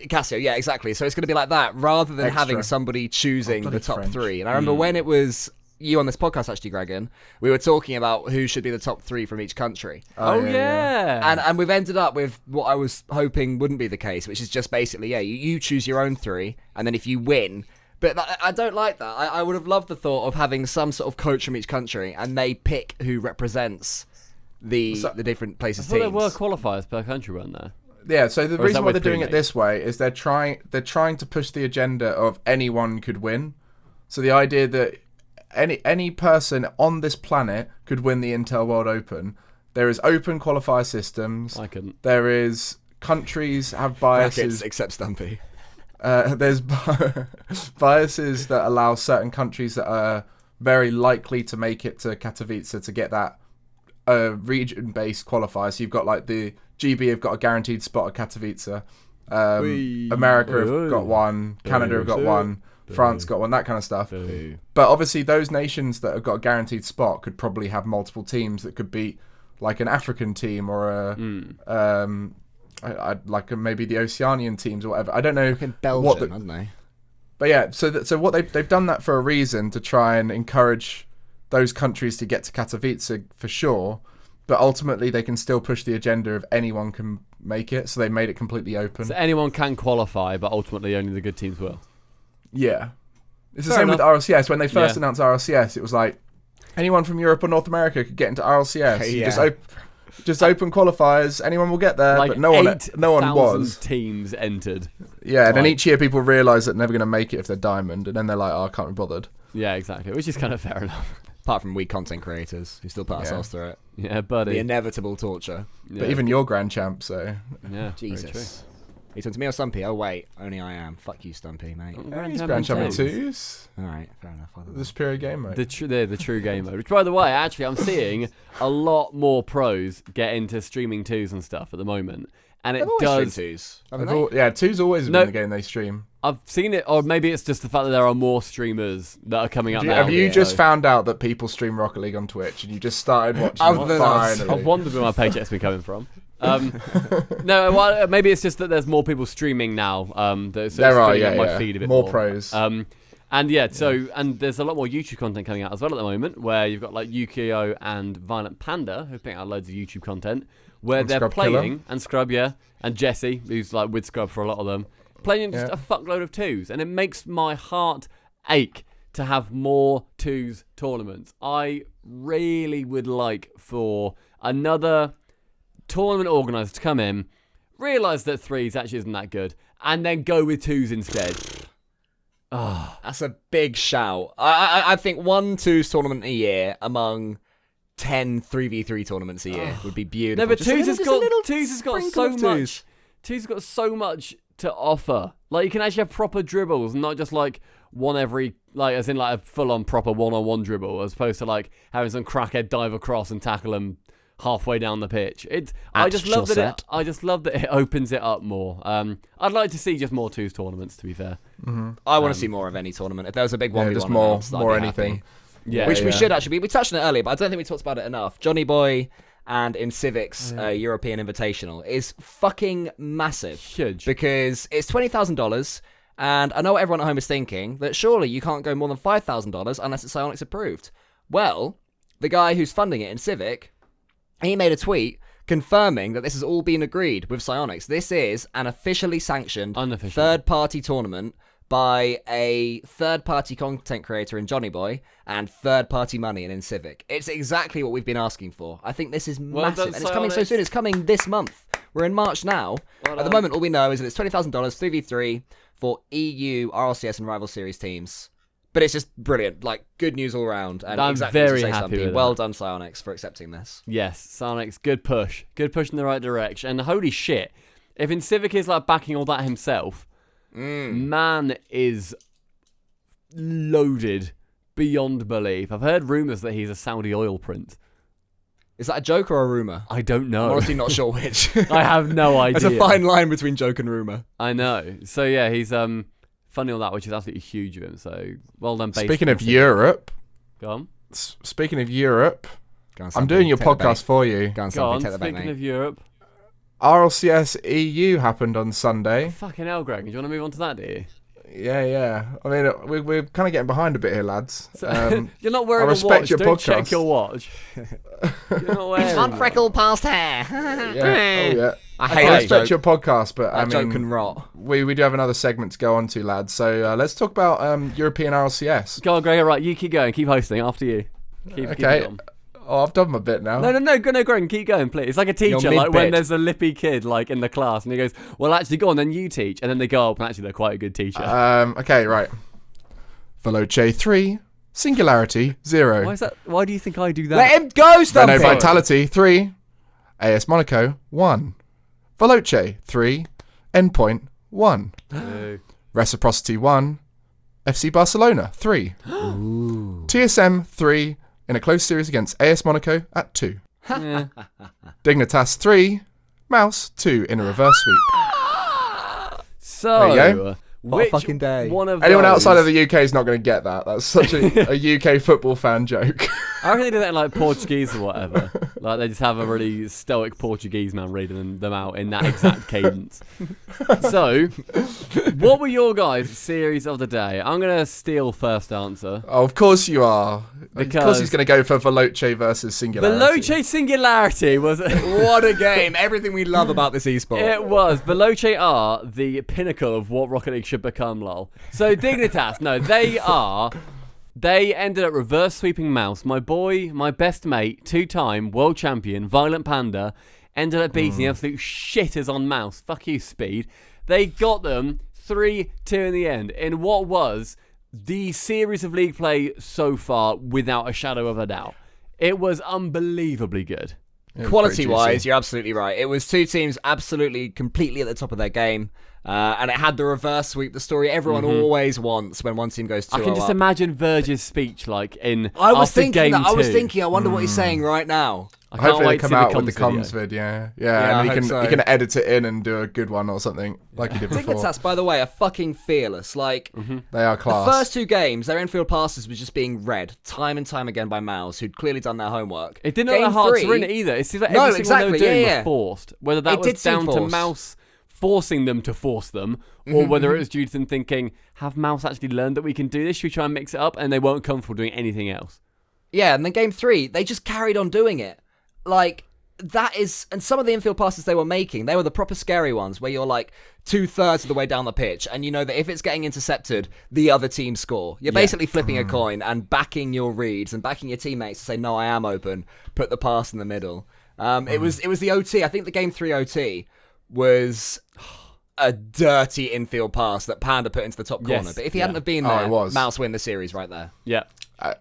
Cassio, yeah, exactly. So it's going to be like that, rather than having somebody choosing the top French. 3. And I remember when it was you on this podcast, actually, Gregan, we were talking about who should be the top 3 from each country. Oh yeah. And we've ended up with what I was hoping wouldn't be the case, which is just basically, you choose your own 3, and then if you win... But I don't like that. I would have loved the thought of having some sort of coach from each country, and they pick who represents the different places' teams. There were qualifiers per country, weren't there? Yeah, so the reason why they're doing it this way is they're trying to push the agenda of anyone could win. So the idea that any person on this planet could win the Intel World Open. There is open qualifier systems. I couldn't. There is countries have biases. Brackets, except Stumpy. There's biases that allow certain countries that are very likely to make it to Katowice to get that region-based qualifier. So you've got like the GB have got a guaranteed spot at Katowice. America have got one. Canada have got one. France got one. That kind of stuff. But obviously those nations that have got a guaranteed spot could probably have multiple teams that could beat like an African team or maybe the Oceanian teams or whatever. I don't know. In Belgium, haven't they? But yeah, so what they've done that for a reason, to try and encourage those countries to get to Katowice for sure. But ultimately, they can still push the agenda of anyone can make it. So they made it completely open. So anyone can qualify, but ultimately only the good teams will. Yeah, it's the same with RLCS. When they first announced RLCS, it was like anyone from Europe or North America could get into RLCS. You just open qualifiers. Anyone will get there, but no one was. Teams entered. Yeah, and then each year people realise that they're never going to make it if they're diamond, and then they're like, "Oh, I can't be bothered." Yeah, exactly. Which is kind of fair enough. Apart from we content creators who still put ourselves through it. Yeah, buddy. The inevitable torture. Yeah. But even you're grand champ, so yeah, Jesus. Are you talking to me or Stumpy? Oh wait, only I am. Fuck you, Stumpy, mate. He's grand champ in twos. All right, fair enough. The superior game mode. The true game mode. Which, by the way, actually, I'm seeing a lot more pros get into streaming twos and stuff at the moment, and it does. Twos. Two's always been the game they stream. I've seen it, or maybe it's just the fact that there are more streamers that are coming up now. Have you just found out that people stream Rocket League on Twitch, and you just started watching? I've wondered where my paycheck's been coming from. No, well, maybe it's just that there's more people streaming now. There are, my feed a bit more pros. And there's a lot more YouTube content coming out as well at the moment, where you've got like Yukio and Violent Panda who putting out loads of YouTube content where they're Scrub playing, and Scrub, and Jesse, who's like with Scrub for a lot of them, playing just a fuckload of twos, and it makes my heart ache to have more twos tournaments. I really would like for another tournament organizer to come in, realise that threes actually isn't that good, and then go with twos instead. That's a big shout. I think 1 twos tournament a year among 10 3v3 tournaments a year would be beautiful. No, but twos has got so much. Twos has got so much to offer. Like, you can actually have proper dribbles, not just like one every, like as in like a full-on proper one-on-one dribble, as opposed to like having some crackhead dive across and tackle them halfway down the pitch. I just love that it opens it up more. I'd like to see just more twos tournaments, to be fair. I want to see more of any tournament. If there was a big 1v1, just more anything. Yeah, which we should actually. We touched on it earlier, but I don't think we talked about it enough. Johnny Boy and in Civic's European Invitational is fucking massive. Huge. Because it's $20,000, and I know what everyone at home is thinking, that surely you can't go more than $5,000 unless it's Psyonix approved. Well, the guy who's funding it in Civic, he made a tweet confirming that this has all been agreed with Psyonix. This is an officially sanctioned third-party tournament by a third-party content creator in Johnny Boy and third-party money in Civic. It's exactly what we've been asking for. I think this is massive, and it's coming so soon. It's coming this month. We're in March now. At the moment, all we know is that it's $20,000 3v3 for EU, RLCS, and Rival Series teams. But it's just brilliant. Like, good news all around. And I'm exactly very to say happy something. with Well that. done, Psyonix, for accepting this. Yes, Psyonix, good push. Good push in the right direction. And holy shit, if Civic is like backing all that himself, man is loaded beyond belief. I've heard rumours that he's a Saudi oil prince. Is that a joke or a rumour? I don't know. I'm honestly not sure which. I have no idea. There's a fine line between joke and rumour. I know. So yeah, he's funny on that, which is absolutely huge of him. So well done. Speaking of Europe, go on. Speaking of Europe, On, I'm doing your podcast for you. Go on, Go on. take the back, Speaking mate. of Europe, RLCS EU happened on Sunday. fucking hell, Greg. Do you want to move on to that, do you? Yeah. I mean, we're kind of getting behind a bit here, lads. You're not wearing I respect a watch. your Don't podcast. check your watch. You're not wearing that. Unfreckled past hair. Yeah. I hate I that respect joke. your podcast, but I That joke can mean, rot. we do have another segment to go on to, lads. So let's talk about European RLCS. Go on, Greg. All right, you keep going. Keep hosting after you. Keep Okay. it on. Oh, I've done my bit now. No, Greg, keep going, please. It's like a teacher, like when there's a lippy kid, like in the class, and he goes, "Well, actually, go on, then you teach," and then they go up, and actually, they're quite a good teacher. Okay, right. Veloce 3, Singularity 0. Why is that? Why do you think I do that? Let him go, Stumpy! Renault Vitality 3, AS Monaco 1. Veloce 3, Endpoint 1. Reciprocity 1, FC Barcelona 3. TSM 3 in a close series against AS Monaco at 2. Yeah. Dignitas 3, Mouse 2 in a reverse sweep. So, There you go. What a which fucking day. one of Anyone those- outside of the UK is not going to get that. That's such a UK football fan joke. I reckon they do that in like Portuguese or whatever. Like they just have a really stoic Portuguese man reading them out in that exact cadence. So, what were your guys' series of the day? I'm gonna steal first answer. Oh, of course you are. Of course Because- he's going to go for Veloce versus Singularity. Veloce Singularity was. What a game. Everything we love about this esport. It was. Veloce are the pinnacle of what Rocket League should become, lol. So Dignitas, no, they ended up reverse sweeping Mouse. My boy, my best mate, 2-time world champion, Violent Panda, ended up beating the absolute shitters on Mouse. Fuck you, Speed. They got them 3-2 in the end, in what was the series of league play so far without a shadow of a doubt. It was unbelievably good. Quality-wise, you're absolutely right. It was two teams absolutely, completely at the top of their game. And it had the reverse sweep, the story everyone always wants when one team goes 2-0 I can just up. imagine Verge's speech, like in I was after thinking game that. I was 2. thinking. I wonder what he's saying right now. I can't Hopefully wait they to come see out with the comms comms video. vid, Yeah, and I hope so. he can edit it in and do a good one or something like he did before. Dignitas, by the way, are fucking fearless. Like, They are the class. first two games, their infield passes was just being read time and time again by Mouse, who'd clearly done their homework. It didn't look like hearts were in it either. It seems like every single one they were doing was forced. Whether that It was did seem down to forced. Mouse forcing them to force them, or whether it was due to them thinking, have Mouse actually learned that we can do this? Should we try and mix it up? And they weren't comfortable doing anything else. Yeah, and then game 3, they just carried on doing it. Like, that is... And some of the infield passes they were making, they were the proper scary ones, where you're like 2/3 of the way down the pitch, and you know that if it's getting intercepted, the other team score. You're basically flipping a coin and backing your reads and backing your teammates to say, no, I am open, put the pass in the middle. It was the OT. I think the game 3 OT was a dirty infield pass that Panda put into the top corner. Yes, But if he hadn't have been there, it was. Mouse win the series right there. Yeah.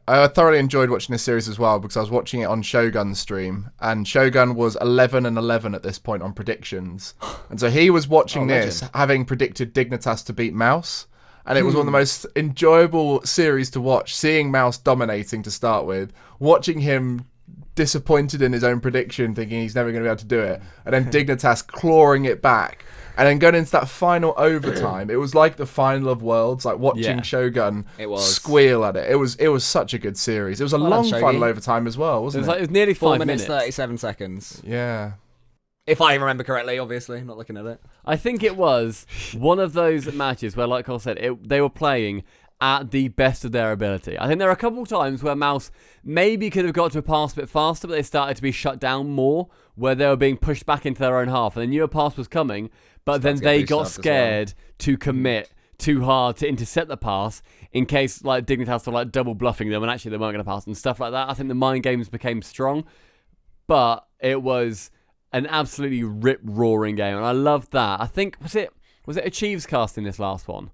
I thoroughly enjoyed watching this series as well because I was watching it on Shogun's stream, and Shogun was 11-11 at this point on predictions, and so he was watching this, having predicted Dignitas to beat Mouse, and it was one of the most enjoyable series to watch. Seeing Mouse dominating to start with, watching him disappointed in his own prediction, thinking he's never going to be able to do it, and then Dignitas clawing it back. And then going into that final overtime, it was like the final of Worlds, like watching Shogun squeal at it. It was such a good series. It was a long final overtime as well, wasn't it? It was nearly 4 5 minutes, 37 seconds. Yeah. If I remember correctly, obviously, I'm not looking at it. I think it was one of those matches where, like Cole said, they were playing at the best of their ability. I think there are a couple of times where Mouse maybe could have got to a pass a bit faster, but they started to be shut down more, where they were being pushed back into their own half, and they knew a pass was coming, but then they got scared to commit too hard to intercept the pass in case like Dignitas were like double bluffing them and actually they weren't going to pass and stuff like that. I think the mind games became strong, but it was an absolutely rip-roaring game, and I loved that. I think was it Achieves casting this last one?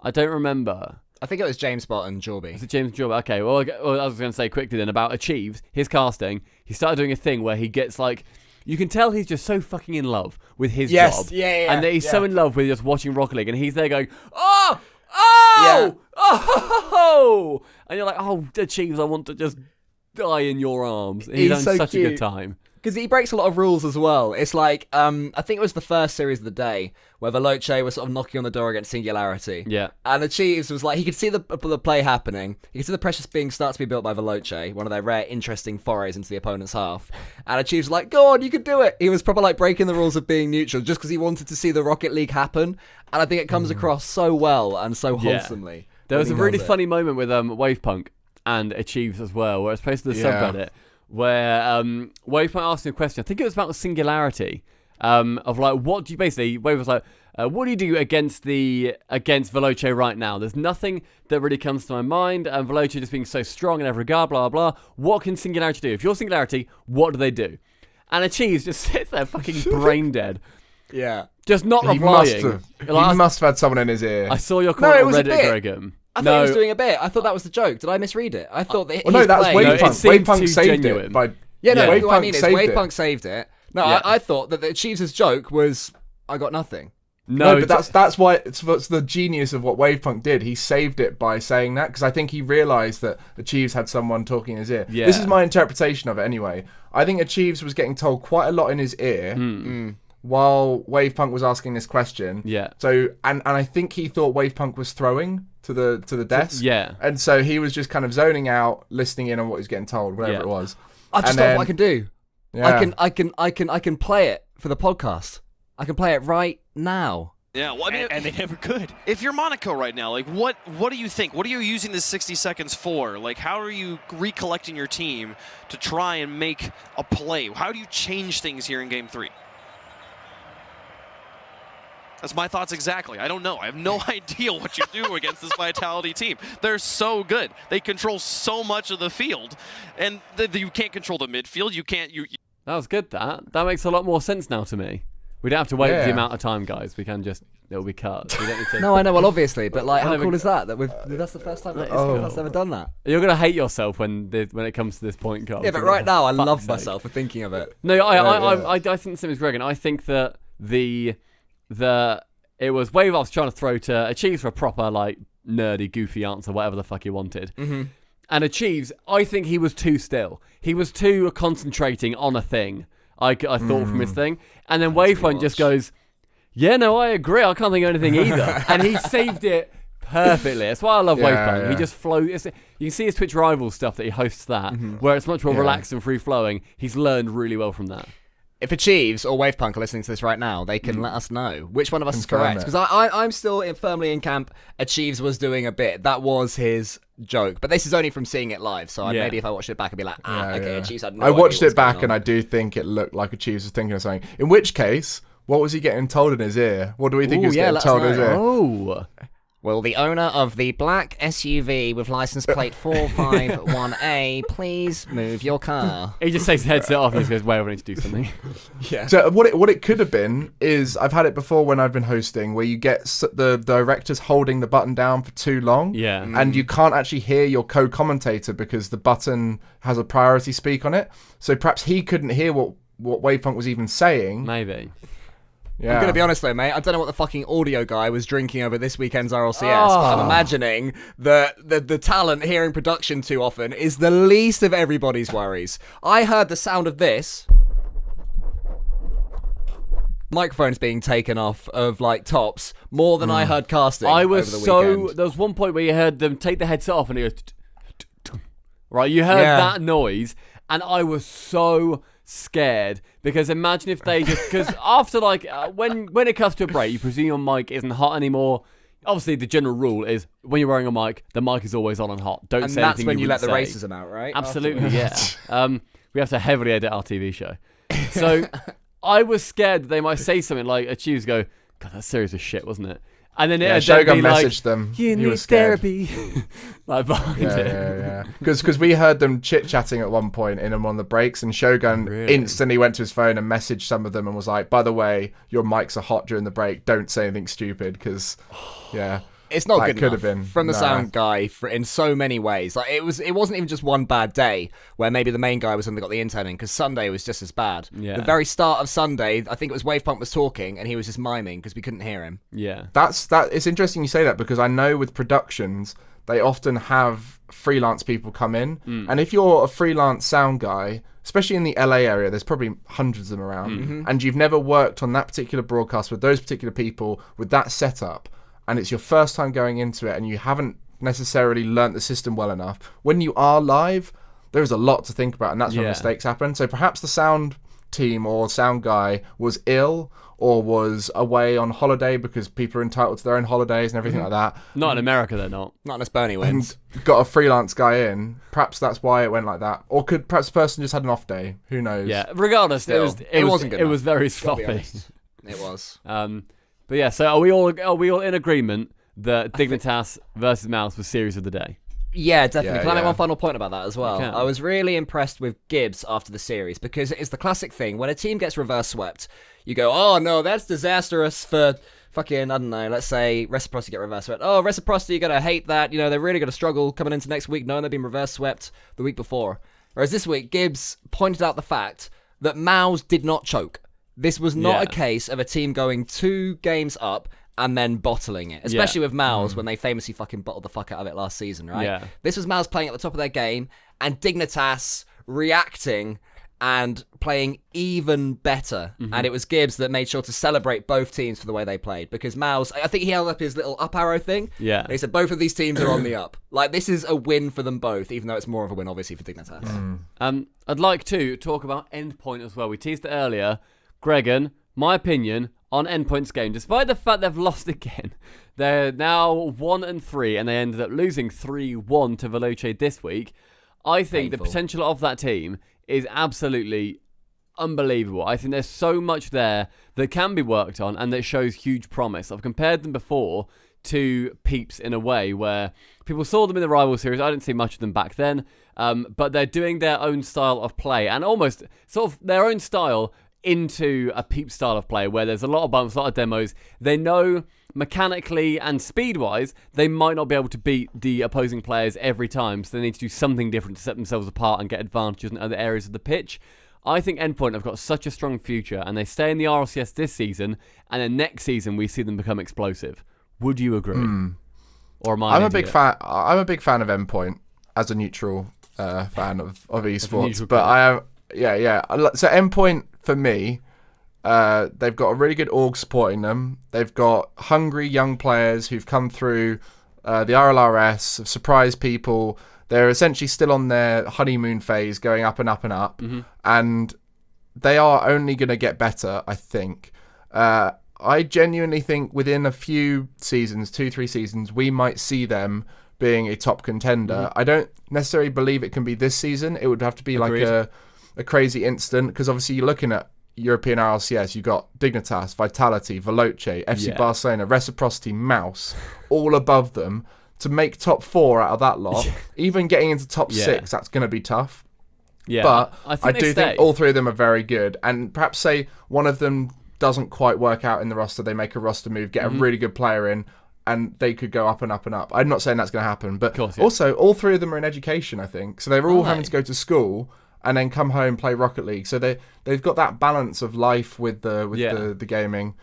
I don't remember. I think it was James Bott and Jorby. Was it James Jorby? Okay, well, I was going to say quickly then about Achieves, his casting. He started doing a thing where he gets like, you can tell he's just so fucking in love with his job. And that he's so in love with just watching Rocket League, and he's there going, oh! And you're like, oh, Achieves, I want to just die in your arms. He's having so such cute. a good time. Because he breaks a lot of rules as well. It's like, I think it was the first series of the day where Veloce was sort of knocking on the door against Singularity. Yeah. And Achieves was like, he could see the play happening. He could see the pressure being starts to be built by Veloce, one of their rare, interesting forays into the opponent's half. And Achieves was like, go on, you can do it. He was probably like breaking the rules of being neutral just because he wanted to see the Rocket League happen. And I think it comes across so well and so wholesomely. There was a really funny moment with Wavepunk and Achieves as well, where it's posted to the subreddit, where Wavepunk asked him a question. I think it was about the Singularity of like, what do you basically? Wave was like, what do you do against Veloce right now? There's nothing that really comes to my mind, and Veloce just being so strong in every regard, blah blah blah. What can Singularity do? If you're Singularity, what do they do? And Achieves just sits there, fucking brain dead. Yeah, just not replying. He must have had someone in his ear. I saw your comment on Reddit, Gregan. I thought he was doing a bit. I thought that was the joke. Did I misread it? I thought that. Well, no, that's Wavepunk. Wavepunk saved genuine. it. What I mean is Wavepunk saved it. No, I thought that the Achieves' joke was, I got nothing. No, but that's why it's the genius of what Wavepunk did. He saved it by saying that, because I think he realised that Achieves had someone talking in his ear. Yeah. This is my interpretation of it anyway. I think Achieves was getting told quite a lot in his ear while Wavepunk was asking this question. Yeah. So and I think he thought Wavepunk was throwing to the desk. Yeah. And so he was just kind of zoning out, listening in on what he was getting told, whatever it was. I just thought what I can do. Yeah. I can play it for the podcast. I can play it right now. Yeah, well, I mean, and they never could. If you're Monaco right now, like, what do you think? What are you using this 60 seconds for? Like, how are you recollecting your team to try and make a play? How do you change things here in Game 3? That's my thoughts exactly. I don't know. I have no idea what you do against this Vitality team. They're so good. They control so much of the field, and you can't control the midfield. You can't. That was good. That makes a lot more sense now to me. We don't have to wait the amount of time, guys. We can just, it'll be cut. We don't need to... No, I know, well, obviously, but like, how cool is that? That's the first time that's ever done that. You're going to hate yourself when it comes to this point, Carl. Yeah, but right now, I love myself for thinking of it. No, I think the same as Gregan. I think that it was Wave I was trying to throw to Achieves for a proper, like, nerdy, goofy answer, whatever the fuck he wanted. Mm-hmm. And Achieves, I think he was too still. He was too concentrating on a thing. I thought from his thing. And then Wavefront just goes, yeah, no, I agree. I can't think of anything either. And he saved it perfectly. That's why I love Wavefront. He just flows. You can see his Twitch Rivals stuff that he hosts that, where it's much more relaxed and free-flowing. He's learned really well from that. If Achieves or Wavepunk are listening to this right now, they can let us know which one of us is correct. Because I'm still firmly in camp. Achieves was doing a bit. That was his joke. But this is only from seeing it live. So maybe if I watched it back, I'd be like, Achieves had no idea. I watched it back and I do think it looked like Achieves was thinking of something. In which case, what was he getting told in his ear? What do we think he was getting told in his ear? Oh. Will the owner of the black SUV with license plate 451A please move your car? He just takes the headset off and just goes, wait, I need to do something. Yeah. So what it could have been is, I've had it before when I've been hosting, where you get the directors holding the button down for too long. Yeah. And you can't actually hear your co-commentator because the button has a priority speak on it. So perhaps he couldn't hear what Wavepunk was even saying. Maybe. Yeah. I'm going to be honest though, mate. I don't know what the fucking audio guy was drinking over this weekend's RLCS, but I'm imagining that the talent hearing production too often is the least of everybody's worries. I heard the sound of this. Microphones being taken off of like tops more than I heard casting. I was over the so. weekend. There was one point where you heard them take the headset off and it goes. Right, you heard that noise, and I was so scared because imagine if they just because after like when it comes to a break, you presume your mic isn't hot anymore. Obviously, the general rule is when you're wearing a mic, the mic is always on and hot. Don't and say that's anything when you let the say. racism out, right? Absolutely, yeah. We have to heavily edit our TV show, so I was scared that they might say something like a Chews go, God, that series was shit, wasn't it? And then Shogun be messaged like, them. You He need was scared. therapy. Like behind it. Yeah. Because we heard them chit-chatting at one point in one of the breaks, and Shogun Really? instantly went to his phone and messaged some of them and was like, by the way, your mics are hot during the break. Don't say anything stupid, because, yeah. It's not That good could enough have been. from the Nah. sound guy in so many ways. Like it wasn't even just one bad day where maybe the main guy was only got the intern in because Sunday was just as bad. Yeah. The very start of Sunday, I think it was Wavepump was talking and he was just miming because we couldn't hear him. Yeah. It's interesting you say that, because I know with productions, they often have freelance people come in. And if you're a freelance sound guy, especially in the LA area, there's probably hundreds of them around, and you've never worked on that particular broadcast with those particular people with that setup, and it's your first time going into it and you haven't necessarily learnt the system well enough, when you are live, there's a lot to think about, and that's when mistakes happen. So perhaps the sound team or sound guy was ill or was away on holiday, because people are entitled to their own holidays and everything like that. Not in America, they're not. Not unless Bernie wins. And got a freelance guy in. Perhaps that's why it went like that. Or perhaps the person just had an off day. Who knows? Yeah. Regardless, Still, it wasn't good It was enough. very Gotta be sloppy. honest. It was. But yeah, so are we all in agreement that Dignitas versus Mouse was series of the day? Yeah, definitely. Yeah, Can I make yeah. one final point about that as well? You can. I was really impressed with Gibbs after the series because it's the classic thing. When a team gets reverse swept, you go, oh no, that's disastrous for fucking, I don't know, let's say Reciprocity get reverse swept. Oh, Reciprocity, you're going to hate that. You know, they're really going to struggle coming into next week knowing they've been reverse swept the week before. Whereas this week, Gibbs pointed out the fact that Mouse did not choke. This was not a case of a team going 2 games up and then bottling it, especially with Mouse when they famously fucking bottled the fuck out of it last season, right? Yeah. This was Mouse playing at the top of their game and Dignitas reacting and playing even better. And it was Gibbs that made sure to celebrate both teams for the way they played, because Mouse, I think he held up his little up arrow thing. Yeah. And he said both of these teams are on the up. Like, this is a win for them both, even though it's more of a win, obviously, for Dignitas. I'd like to talk about Endpoint as well. We teased it earlier. Gregan, my opinion on Endpoint's game, despite the fact they've lost again, they're now 1-3, and they ended up losing 3-1 to Veloce this week. I think the potential of that team is absolutely unbelievable. I think there's so much there that can be worked on and that shows huge promise. I've compared them before to Peeps in a way where people saw them in the rival series. I didn't see much of them back then, but they're doing their own style of play and almost sort of their own style into a Peep style of play where there's a lot of bumps, a lot of demos. They know mechanically and speed-wise, they might not be able to beat the opposing players every time, so they need to do something different to set themselves apart and get advantages in other areas of the pitch. I think Endpoint have got such a strong future, and they stay in the RLCS this season, and then next season we see them become explosive. Would you agree? Or am I? I'm a big fan. I'm a big fan of Endpoint as a neutral fan of esports, neutral but I am. Yeah. So Endpoint for me, they've got a really good org supporting them. They've got hungry young players who've come through the RLRS, have surprised people. They're essentially still on their honeymoon phase, going up and up and up, and they are only going to get better, I think. I genuinely think within a few seasons, 2-3 seasons, we might see them being a top contender. I don't necessarily believe it can be this season. It would have to be Agreed. like a crazy instant, because obviously you're looking at European RLCS, you've got Dignitas, Vitality, Veloce, FC Barcelona, Reciprocity, Mouse, all above them. To make top 4 out of that lot, even getting into top 6, that's going to be tough. Yeah, But I they do stay. think all 3 of them are very good, and perhaps say one of them doesn't quite work out in the roster, they make a roster move, get a really good player in, and they could go up and up and up. I'm not saying that's going to happen, but course, yeah. also all 3 of them are in education, I think. So they're all having to go to school, and then come home play Rocket League. So they've got that balance of life with the gaming.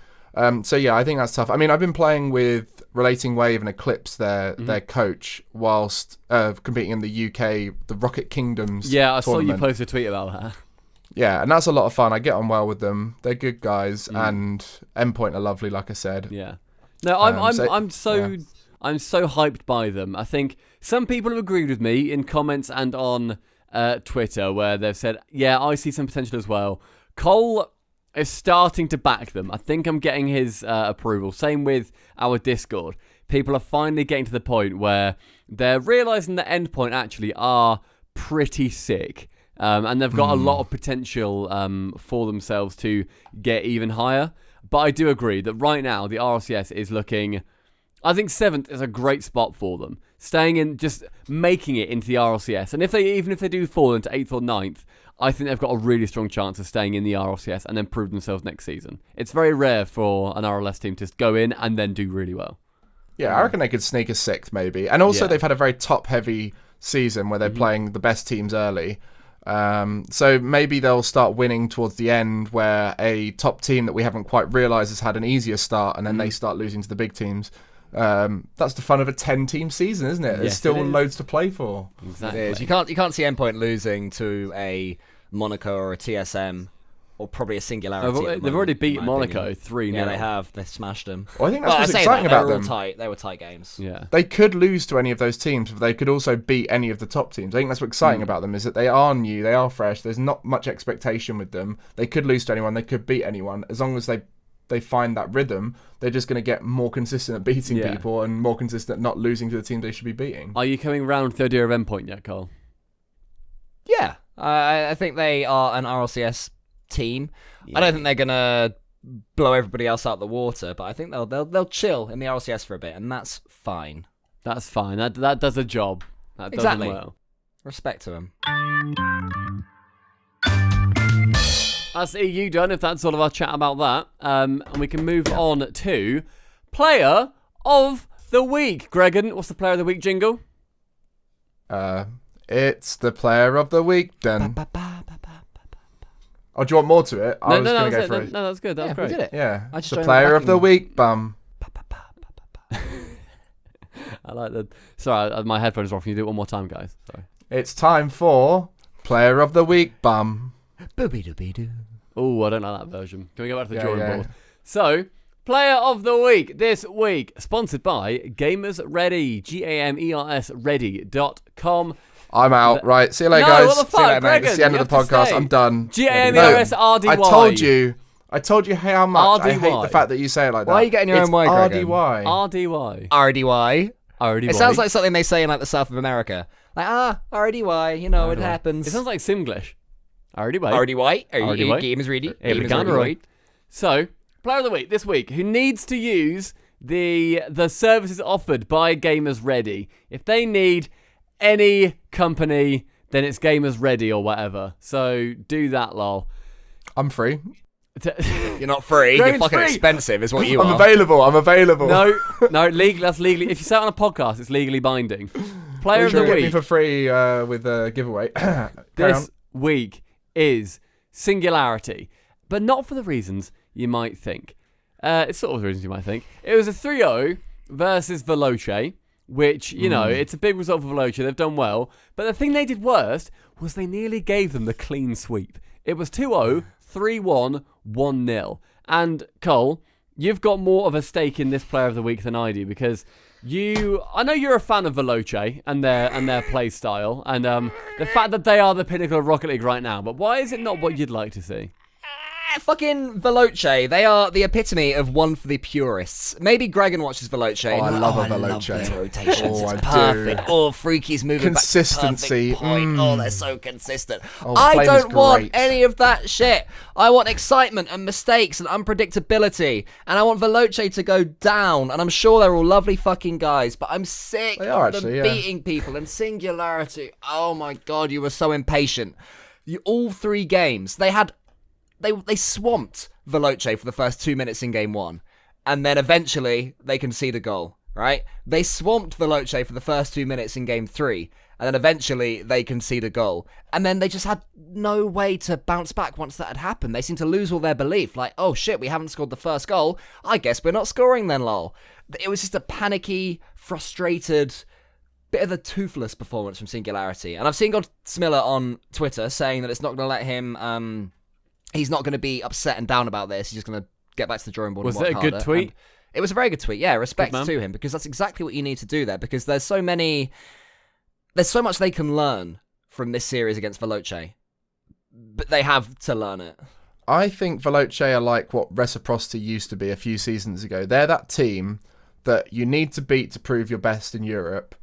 So yeah, I think that's tough. I mean, I've been playing with Relating Wave and Eclipse, their coach, whilst competing in the UK, the Rocket Kingdoms. Yeah, I saw you tournament. post a tweet about that. Yeah, and that's a lot of fun. I get on well with them. They're good guys, and Endpoint are lovely, like I said. Yeah. No, I'm so hyped by them. I think some people have agreed with me in comments and on Twitter where they've said, yeah, I see some potential as well. Cole is starting to back them. I think I'm getting his approval. Same with our Discord. People are finally getting to the point where they're realising that Endpoint actually are pretty sick. And they've got a lot of potential for themselves to get even higher. But I do agree that right now the RLCS is looking... I think 7th is a great spot for them. Staying in, just making it into the RLCS. And even if they do fall into 8th or 9th, I think they've got a really strong chance of staying in the RLCS and then prove themselves next season. It's very rare for an RLS team to just go in and then do really well. Yeah, I reckon they could sneak a 6th maybe. And also they've had a very top-heavy season where they're playing the best teams early. So maybe they'll start winning towards the end where a top team that we haven't quite realised has had an easier start and then they start losing to the big teams. That's the fun of a 10-team season, isn't it? There's still loads to play for. Exactly. It is. You can't see Endpoint losing to a Monaco or a TSM or probably a Singularity. They've already beat Monaco 3-0. Yeah, they have. They smashed them. Well, I think that's what's exciting about them. They were tight games. Yeah. They could lose to any of those teams, but they could also beat any of the top teams. I think that's what's exciting about them, is that they are new, they are fresh, there's not much expectation with them. They could lose to anyone, they could beat anyone. As long as they find that rhythm, they're just going to get more consistent at beating people and more consistent at not losing to the teams they should be beating. Are you coming round to the idea of Endpoint yet, Cole? Yeah. I think they are an RLCS team. Yeah. I don't think they're gonna blow everybody else out the water, but I think they'll chill in the RLCS for a bit, and that's fine. That's fine. That does a job. That does them well. Respect to them. That's EU done. If that's all of our chat about that, and we can move on to Player of the Week. Gregan, what's the Player of the Week jingle? It's the Player of the Week. Done. Oh, do you want more to it? I was going to go for it. No, that's good. That's great. We did it. Yeah. It's the Player of the Week, bum. I like that. Sorry, my headphones are off. Can you do it one more time, guys? Sorry. It's time for Player of the Week, bum. Boobie-doobie-doo. Oh, I don't like that version. Can we go back to the drawing board? So, Player of the Week this week, sponsored by Gamers Ready, GAMERS Ready.com. I'm out. Right. See you later, guys. What the fuck, see you later, mate. It's the end of the podcast. I'm done. GAMERSRDY. I told you how much I hate the fact that you say it like that. Why are you getting your own way, Gregan? RDY. RDY. RDY. It sounds like something they say in like the south of America. Like, RDY, you know, it happens. It sounds like Simglish. RDY. RDY. Game is ready. So, Player of the Week this week, who needs to use the services offered by Gamers Ready. If they need any company, then it's Gamers Ready or whatever. So do that, lol. I'm free. You're not free. You're fucking free. Expensive, is what you are. I'm available. No, that's legally. If you say it on a podcast, it's legally binding. Player of the Week. Get me for free with a giveaway. This week is Singularity, but not for the reasons you might think. It's sort of the reasons you might think. It was a 3-0 versus Veloce, which, you know, it's a big result for Veloce. They've done well. But the thing they did worst was they nearly gave them the clean sweep. It was 2-0, 3-1, 1-0. And, Cole, you've got more of a stake in this Player of the Week than I do because I know you're a fan of Veloce and their play style and the fact that they are the pinnacle of Rocket League right now. But why is it not what you'd like to see? Fucking Veloce. They are the epitome of one for the purists. Maybe Gregan watches Veloce. Oh, I love a Veloce. I love those rotations. Oh, it's perfect. Oh, Freaky's moving consistency. Back to perfect point. Oh, they're so consistent. Oh, I don't want any of that shit. I want excitement and mistakes and unpredictability. And I want Veloce to go down. And I'm sure they're all lovely fucking guys, but I'm sick of them beating people. And Singularity. Oh my God, you were so impatient. All 3 games, They swamped Veloce for the first 2 minutes in game 1. And then eventually they concede a goal, right? They swamped Veloce for the first 2 minutes in game 3. and then eventually they concede a goal. And then they just had no way to bounce back once that had happened. They seemed to lose all their belief. Like, oh shit, we haven't scored the first goal. I guess we're not scoring then, lol. It was just a panicky, frustrated, bit of a toothless performance from Singularity. And I've seen God Smiller on Twitter saying that it's not going to let him, he's not going to be upset and down about this. He's just going to get back to the drawing board and work harder. Was it a good tweet? And it was a very good tweet, yeah. Respect to him, because that's exactly what you need to do there, because there's so much they can learn from this series against Veloce, but they have to learn it. I think Veloce are like what Reciprocity used to be a few seasons ago. They're that team that you need to beat to prove your best in Europe,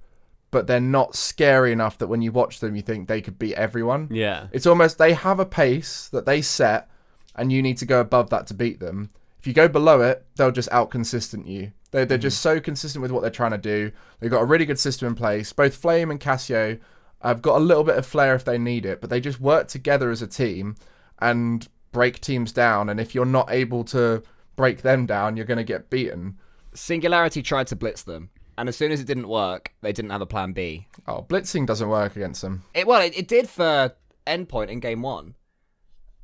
but they're not scary enough that when you watch them, you think they could beat everyone. Yeah. It's almost, they have a pace that they set, and you need to go above that to beat them. If you go below it, they'll just out-consistent you. They're just so consistent with what they're trying to do. They've got a really good system in place. Both Flame and Casio have got a little bit of flair if they need it, but they just work together as a team and break teams down. And if you're not able to break them down, you're going to get beaten. Singularity tried to blitz them, and as soon as it didn't work, they didn't have a plan B. Oh, blitzing doesn't work against them. It did for Endpoint in Game 1.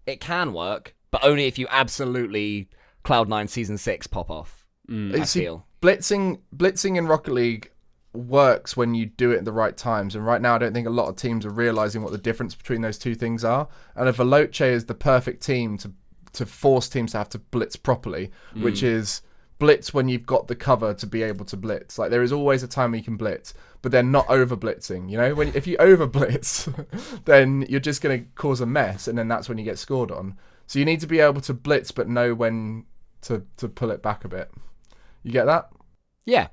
It can work, but only if you absolutely Cloud9 Season 6 pop off. I feel. Blitzing in Rocket League works when you do it at the right times, and right now I don't think a lot of teams are realising what the difference between those two things are. And if Veloce is the perfect team to force teams to have to blitz properly, which is blitz when you've got the cover to be able to blitz. Like, there is always a time where you can blitz, but they're not over blitzing. You know, if you over blitz, then you're just going to cause a mess, and then that's when you get scored on. So you need to be able to blitz, but know when to pull it back a bit. You get that? Yeah.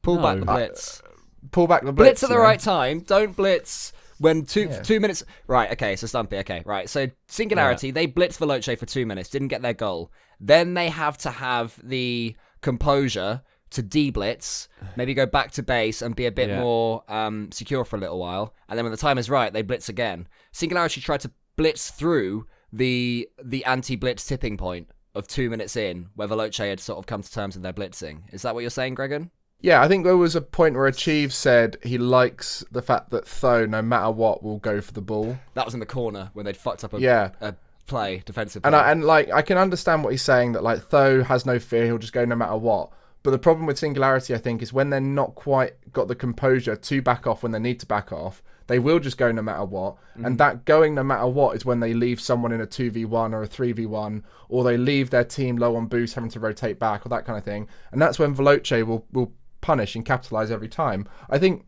Pull back the blitz. Pull back the blitz. Blitz at the right time. Don't blitz when 2 minutes. Right, okay, so Stumpy, okay, right. So Singularity, they blitzed Veloce for 2 minutes, didn't get their goal. Then they have to have the composure to de-blitz, maybe go back to base and be a bit more secure for a little while. And then when the time is right, they blitz again. Singularity tried to blitz through the anti-blitz tipping point of 2 minutes in, where Veloce had sort of come to terms with their blitzing. Is that what you're saying, Gregan? Yeah, I think there was a point where Achieve said he likes the fact that Tho, no matter what, will go for the ball. That was in the corner when they'd fucked up a play, defensive play. And I can understand what he's saying, that like Tho has no fear, he'll just go no matter what. But the problem with Singularity, I think, is when they're not quite got the composure to back off when they need to back off, they will just go no matter what. And that going no matter what is when they leave someone in a 2v1 or a 3v1, or they leave their team low on boost, having to rotate back, or that kind of thing. And that's when Veloce will punish and capitalise every time. I think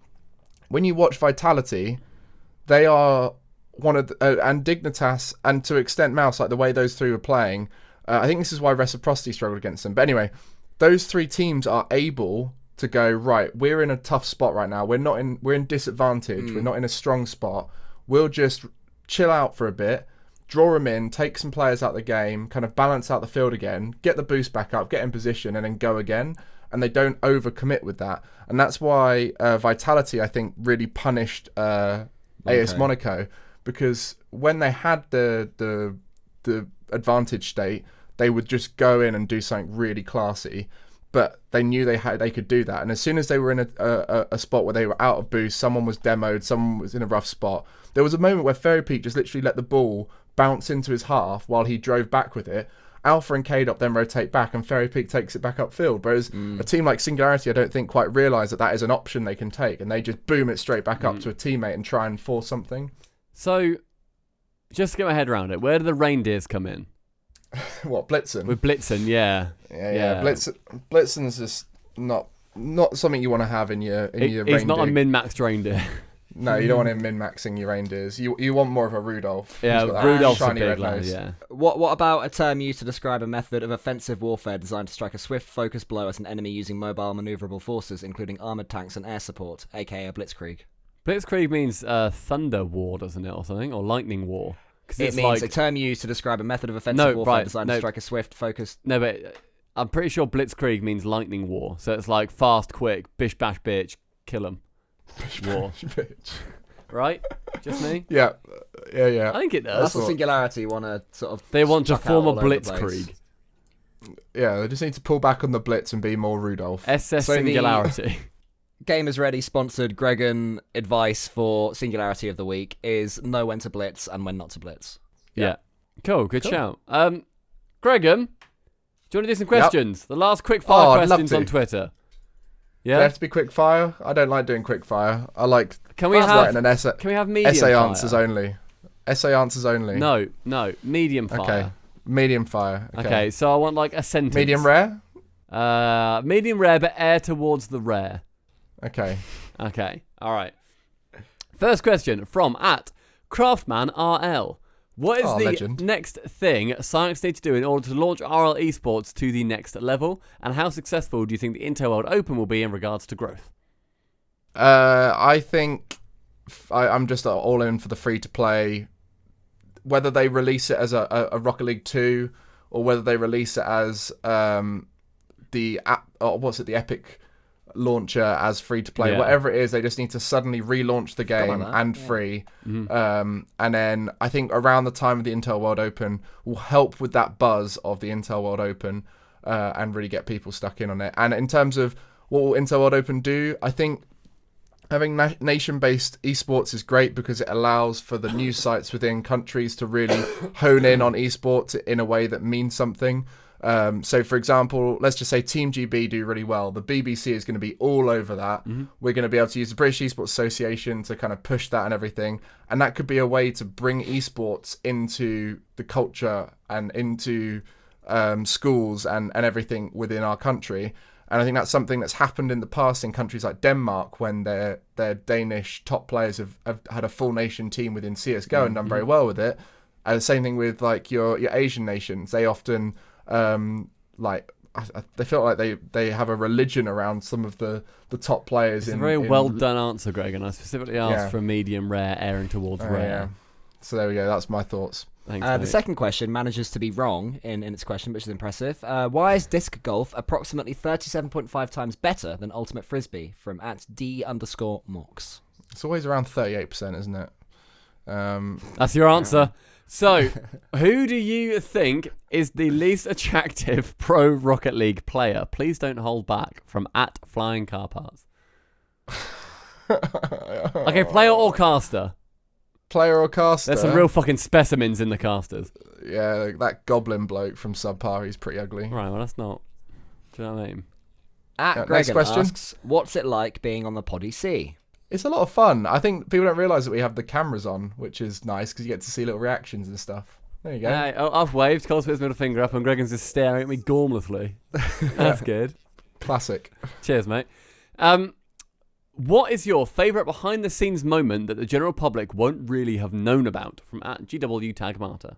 when you watch Vitality, they are one of and Dignitas, and to extent Mouse, like the way those three were playing, I think this is why Reciprocity struggled against them. But anyway, those three teams are able to go, right, we're in a tough spot right now. We're in disadvantage. We're not in a strong spot. We'll just chill out for a bit, draw them in, take some players out of the game, kind of balance out the field again, get the boost back up, get in position, and then go again. And they don't overcommit with that. And that's why Vitality, I think, really punished AS Monaco, because when they had the advantage state, they would just go in and do something really classy. But they knew they could do that. And as soon as they were in a spot where they were out of boost, someone was demoed, someone was in a rough spot. There was a moment where Fairy Peak just literally let the ball bounce into his half while he drove back with it. Alpha and K-Dop then rotate back, and Fairy Peak takes it back upfield. Whereas a team like Singularity, I don't think quite realise that is an option they can take, and they just boom it straight back up to a teammate and try and force something. So, just to get my head around it, where do the reindeers come in? What, Blitzen? With Blitzen, yeah. Blitzen's just not something you want to have in your He's rain not dig. a min-maxed reindeer. No, you don't want him min-maxing your reindeers. You want more of a Rudolph. Yeah, Rudolph's a big lad, nose. yeah. What about a term used to describe a method of offensive warfare designed to strike a swift, focused blow at an enemy using mobile, maneuverable forces, including armoured tanks and air support, aka a blitzkrieg? Blitzkrieg means thunder war, doesn't it, or something? Or lightning war? It means a term used to describe a method of offensive warfare designed to strike a swift, focused... No, but I'm pretty sure blitzkrieg means lightning war. So it's like fast, quick, bish, bash, bitch, kill 'em. War. Bitch. Right? Just me? Yeah. I think it does. That's what Singularity want to sort of... They want to chuck form out a all over the place. blitzkrieg. Yeah, they just need to pull back on the blitz and be more Rudolph. SS Singularity. Gamers Ready sponsored Gregan advice for Singularity of the Week is know when to blitz and when not to blitz. Yeah. Cool. Good shout. Gregan, do you want to do some questions? The last quick fire I'd love questions to. on Twitter. They Yeah. have to be quick fire. I don't like doing quick fire. I like Can we have writing an essay. Can we have medium Essay fire? answers only. Essay answers only. No, medium fire. Okay. Medium fire. Okay, so I want like a sentence. Medium rare. Medium rare, but air towards the rare. Okay. Okay, all right. First question from @CraftmanRL. What is the legend. next thing Psyonix need to do in order to launch RL esports to the next level? And how successful do you think the Intel World Open will be in regards to growth? I think I'm just all in for the free to play. Whether they release it as a Rocket League 2 or whether they release it as the app, or what's it, the Epic launcher as free to play, whatever it is, they just need to suddenly relaunch the game and free. And then I think around the time of the Intel World Open will help with that buzz of the Intel World Open and really get people stuck in on it. And in terms of what will Intel World Open do, I think having nation-based esports is great because it allows for the news sites within countries to really hone in on esports in a way that means something. So, for example, let's just say Team GB do really well. The BBC is going to be all over that. We're going to be able to use the British Esports Association to kind of push that and everything. And that could be a way to bring esports into the culture and into schools and everything within our country. And I think that's something that's happened in the past in countries like Denmark when their Danish top players have had a full nation team within CSGO and done very well with it. And the same thing with like your Asian nations. They often they feel like they have a religion around some of the top players. It's a very well done answer, Greg, and I specifically asked for medium rare airing towards rare. Yeah. So there we go. That's my thoughts. Thanks, The second question manages to be wrong in its question, which is impressive. Why is disc golf approximately 37.5 times better than ultimate frisbee? From @D_Mox. It's always around 38%, isn't it? That's your answer. So, who do you think is the least attractive pro Rocket League player? Please don't hold back. From @FlyingCarParts. Okay, player or caster? Player or caster? There's some real fucking specimens in the casters. Yeah, that goblin bloke from SubPar, he's pretty ugly. Right, well, that's not... Do you know what I mean? Next Gregan question. asks, what's it like being on the Poddy C? It's a lot of fun. I think people don't realise that we have the cameras on, which is nice because you get to see little reactions and stuff. There you go. I've waved, Cole's put his middle finger up, and Gregan's just staring at me gormlessly. That's good. Classic. Cheers, mate. What is your favourite behind-the-scenes moment that the general public won't really have known about? From @GWTagMarta.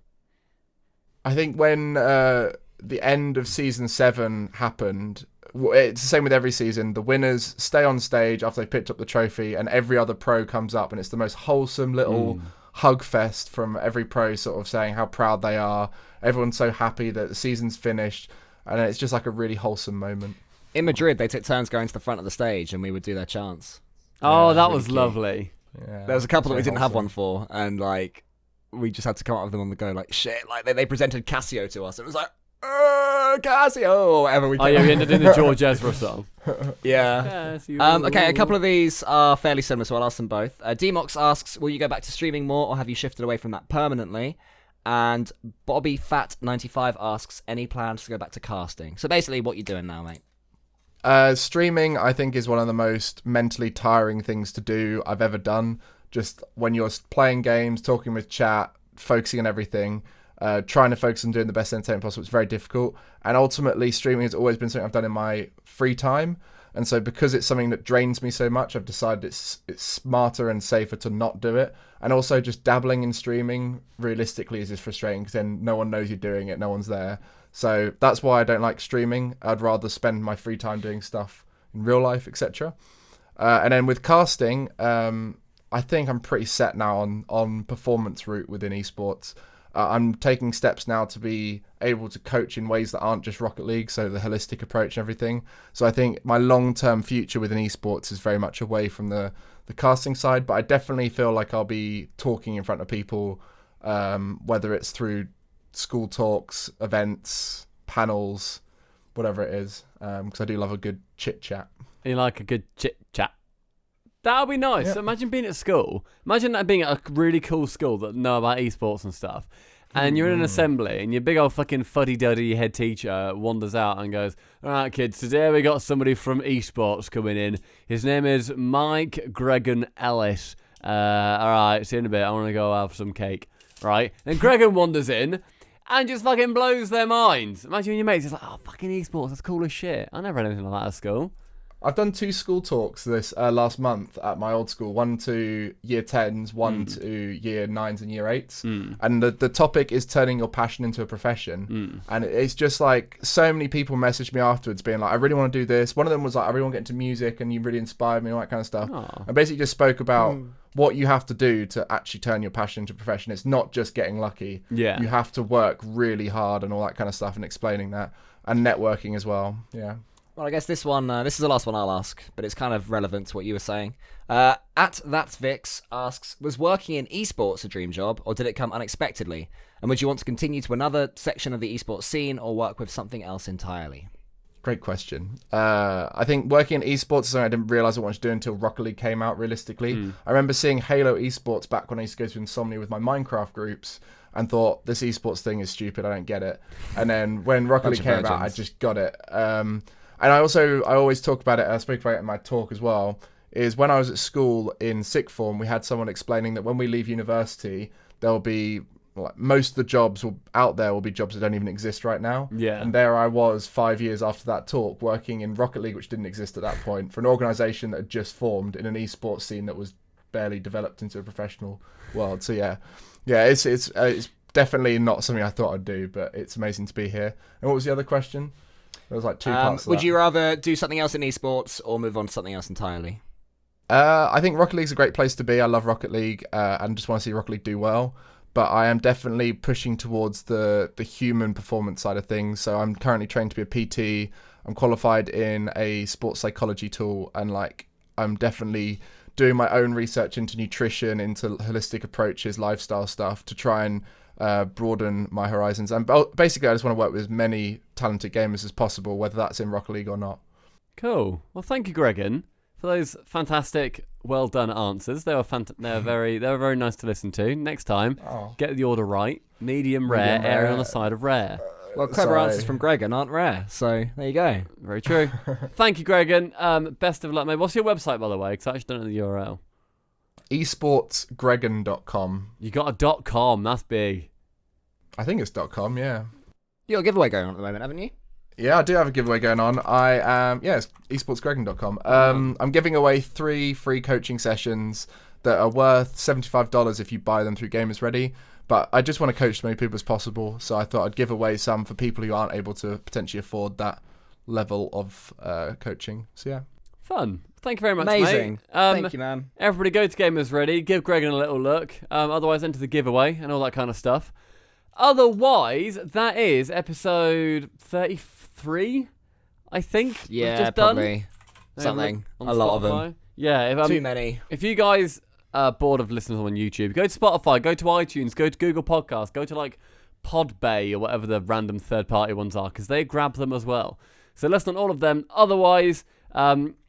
I think when the end of Season 7 happened, it's the same with every season. The winners stay on stage after they picked up the trophy, and every other pro comes up, and it's the most wholesome little hug fest from every pro sort of saying how proud they are. Everyone's so happy that the season's finished, and it's just like a really wholesome moment. In Madrid, they took turns going to the front of the stage, and we would do their chants. Oh, Yeah, that really was cute. lovely. Yeah, There was a couple that we very didn't have wholesome. one for, and like we just had to come up with them on the go. Like shit, like they presented Casio to us. It was like Casio, or whatever we. Oh yeah, we ended in the George Ezra song. Yeah. Yes, you Okay, a couple of these are fairly similar, so I'll ask them both. Dmox asks, will you go back to streaming more, or have you shifted away from that permanently? And Bobby Fat 95 asks, any plans to go back to casting? So basically, what you're doing now, mate. Streaming, I think, is one of the most mentally tiring things to do I've ever done. Just when you're playing games, talking with chat, focusing on everything, trying to focus on doing the best entertainment possible, it's very difficult. And ultimately, streaming has always been something I've done in my free time. And so because it's something that drains me so much, I've decided it's smarter and safer to not do it. And also just dabbling in streaming, realistically, is just frustrating because then no one knows you're doing it, no one's there. So that's why I don't like streaming. I'd rather spend my free time doing stuff in real life, etc. And then with casting, I think I'm pretty set now on performance route within esports. I'm taking steps now to be able to coach in ways that aren't just Rocket League, so the holistic approach and everything. So I think my long-term future within esports is very much away from the casting side, but I definitely feel like I'll be talking in front of people, whether it's through school talks, events, panels, whatever it is, because I do love a good chit-chat. And you like a good chit chat. That would be nice. Yeah. So imagine being at school. Imagine that being at a really cool school that know about esports and stuff. And you're in an assembly, and your big old fucking fuddy-duddy head teacher wanders out and goes, "All right, kids, today we got somebody from esports coming in. His name is Mike Gregan Ellis. All right, see you in a bit. I want to go have some cake." Right? And Gregan wanders in and just fucking blows their minds. Imagine your mates, it's like, "Oh, fucking esports, that's cool as shit. I never had anything like that at school." I've done 2 school talks this last month at my old school. One to year 10s, one to year 9s and year 8s. And the topic is turning your passion into a profession. And it's just like so many people messaged me afterwards being like, "I really want to do this." One of them was like, "I really want to get into music and you really inspired me," all that kind of stuff. Aww. And basically just spoke about what you have to do to actually turn your passion into a profession. It's not just getting lucky. Yeah. You have to work really hard and all that kind of stuff, and explaining that. And networking as well. Yeah. Well, I guess this one, this is the last one I'll ask, but it's kind of relevant to what you were saying. At That's Vix asks, was working in esports a dream job, or did it come unexpectedly? And would you want to continue to another section of the esports scene, or work with something else entirely? Great question. I think working in esports is something I didn't realise I wanted to do until Rocket League came out, realistically. I remember seeing Halo esports back when I used to go to Insomnia with my Minecraft groups, and thought, this esports thing is stupid, I don't get it. And then when Rocket League came out, I just got it. And I always talk about it, I spoke about it in my talk as well, is when I was at school in sixth form, we had someone explaining that when we leave university, there'll be, most of the jobs out there will be jobs that don't even exist right now. Yeah. And there I was 5 years after that talk, working in Rocket League, which didn't exist at that point, for an organisation that had just formed in an esports scene that was barely developed into a professional world. So yeah, it's definitely not something I thought I'd do, but it's amazing to be here. And what was the other question? There was like 2 parts to Would that. you rather do something else in esports or move on to something else entirely? I think Rocket League's a great place to be. I love Rocket League and just want to see Rocket League do well. But I am definitely pushing towards the human performance side of things. So I'm currently trained to be a PT. I'm qualified in a sports psychology tool, and I'm definitely doing my own research into nutrition, into holistic approaches, lifestyle stuff to try and broaden my horizons. And basically, I just want to work with as many talented gamers as possible, whether that's in Rocket League or not. Cool. Well, thank you, Gregan, for those fantastic, well done answers. They were very nice to listen to. Next time, get the order right. Medium rare, area on the side of rare. Well, clever answers from Gregan aren't rare, so there you go. Very true. Thank you, Gregan. Best of luck, mate. What's your website, by the way? Because I actually don't know the URL. esportsgregan.com. You got a .com. That's big. I think it's .com, yeah. You got a giveaway going on at the moment, haven't you? Yeah, I do have a giveaway going on. It's esportsgregan.com. I'm giving away 3 free coaching sessions that are worth $75 if you buy them through Gamers Ready. But I just want to coach as many people as possible, so I thought I'd give away some for people who aren't able to potentially afford that level of coaching. So yeah. Fun. Thank you very much, Amazing. mate. Thank you, man. Everybody go to Gamers Ready. Give Gregan a little look. Otherwise, enter the giveaway and all that kind of stuff. Otherwise, that is episode 33, I think. Yeah, we've just probably. done. Something. On A lot of Spotify. them. Yeah. Too many. If you guys are bored of listening on YouTube, go to Spotify, go to iTunes, go to Google Podcasts, go to Podbay or whatever the random third-party ones are, because they grab them as well. So listen on all of them. Otherwise,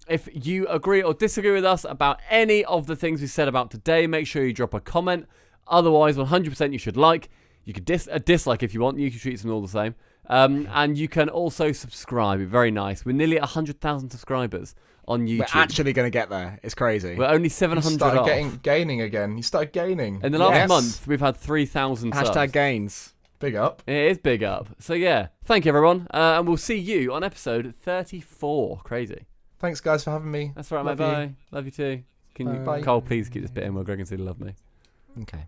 if you agree or disagree with us about any of the things we said about today, make sure you drop a comment. Otherwise, 100% you should like. You could dislike if you want. You can treat them all the same. And you can also subscribe. Very nice. We're nearly 100,000 subscribers on YouTube. We're actually going to get there. It's crazy. We're only 700 off. Gaining again. You started gaining. In the last month, we've had 3,000 subs. Hashtag gains. Big up. It is big up. So yeah, thank you everyone. And we'll see you on episode 34. Crazy. Thanks guys for having me. That's right, mate. Bye. Love you too. Can you, Bye. Cole, please keep this bit in where Greg can see love me. Okay.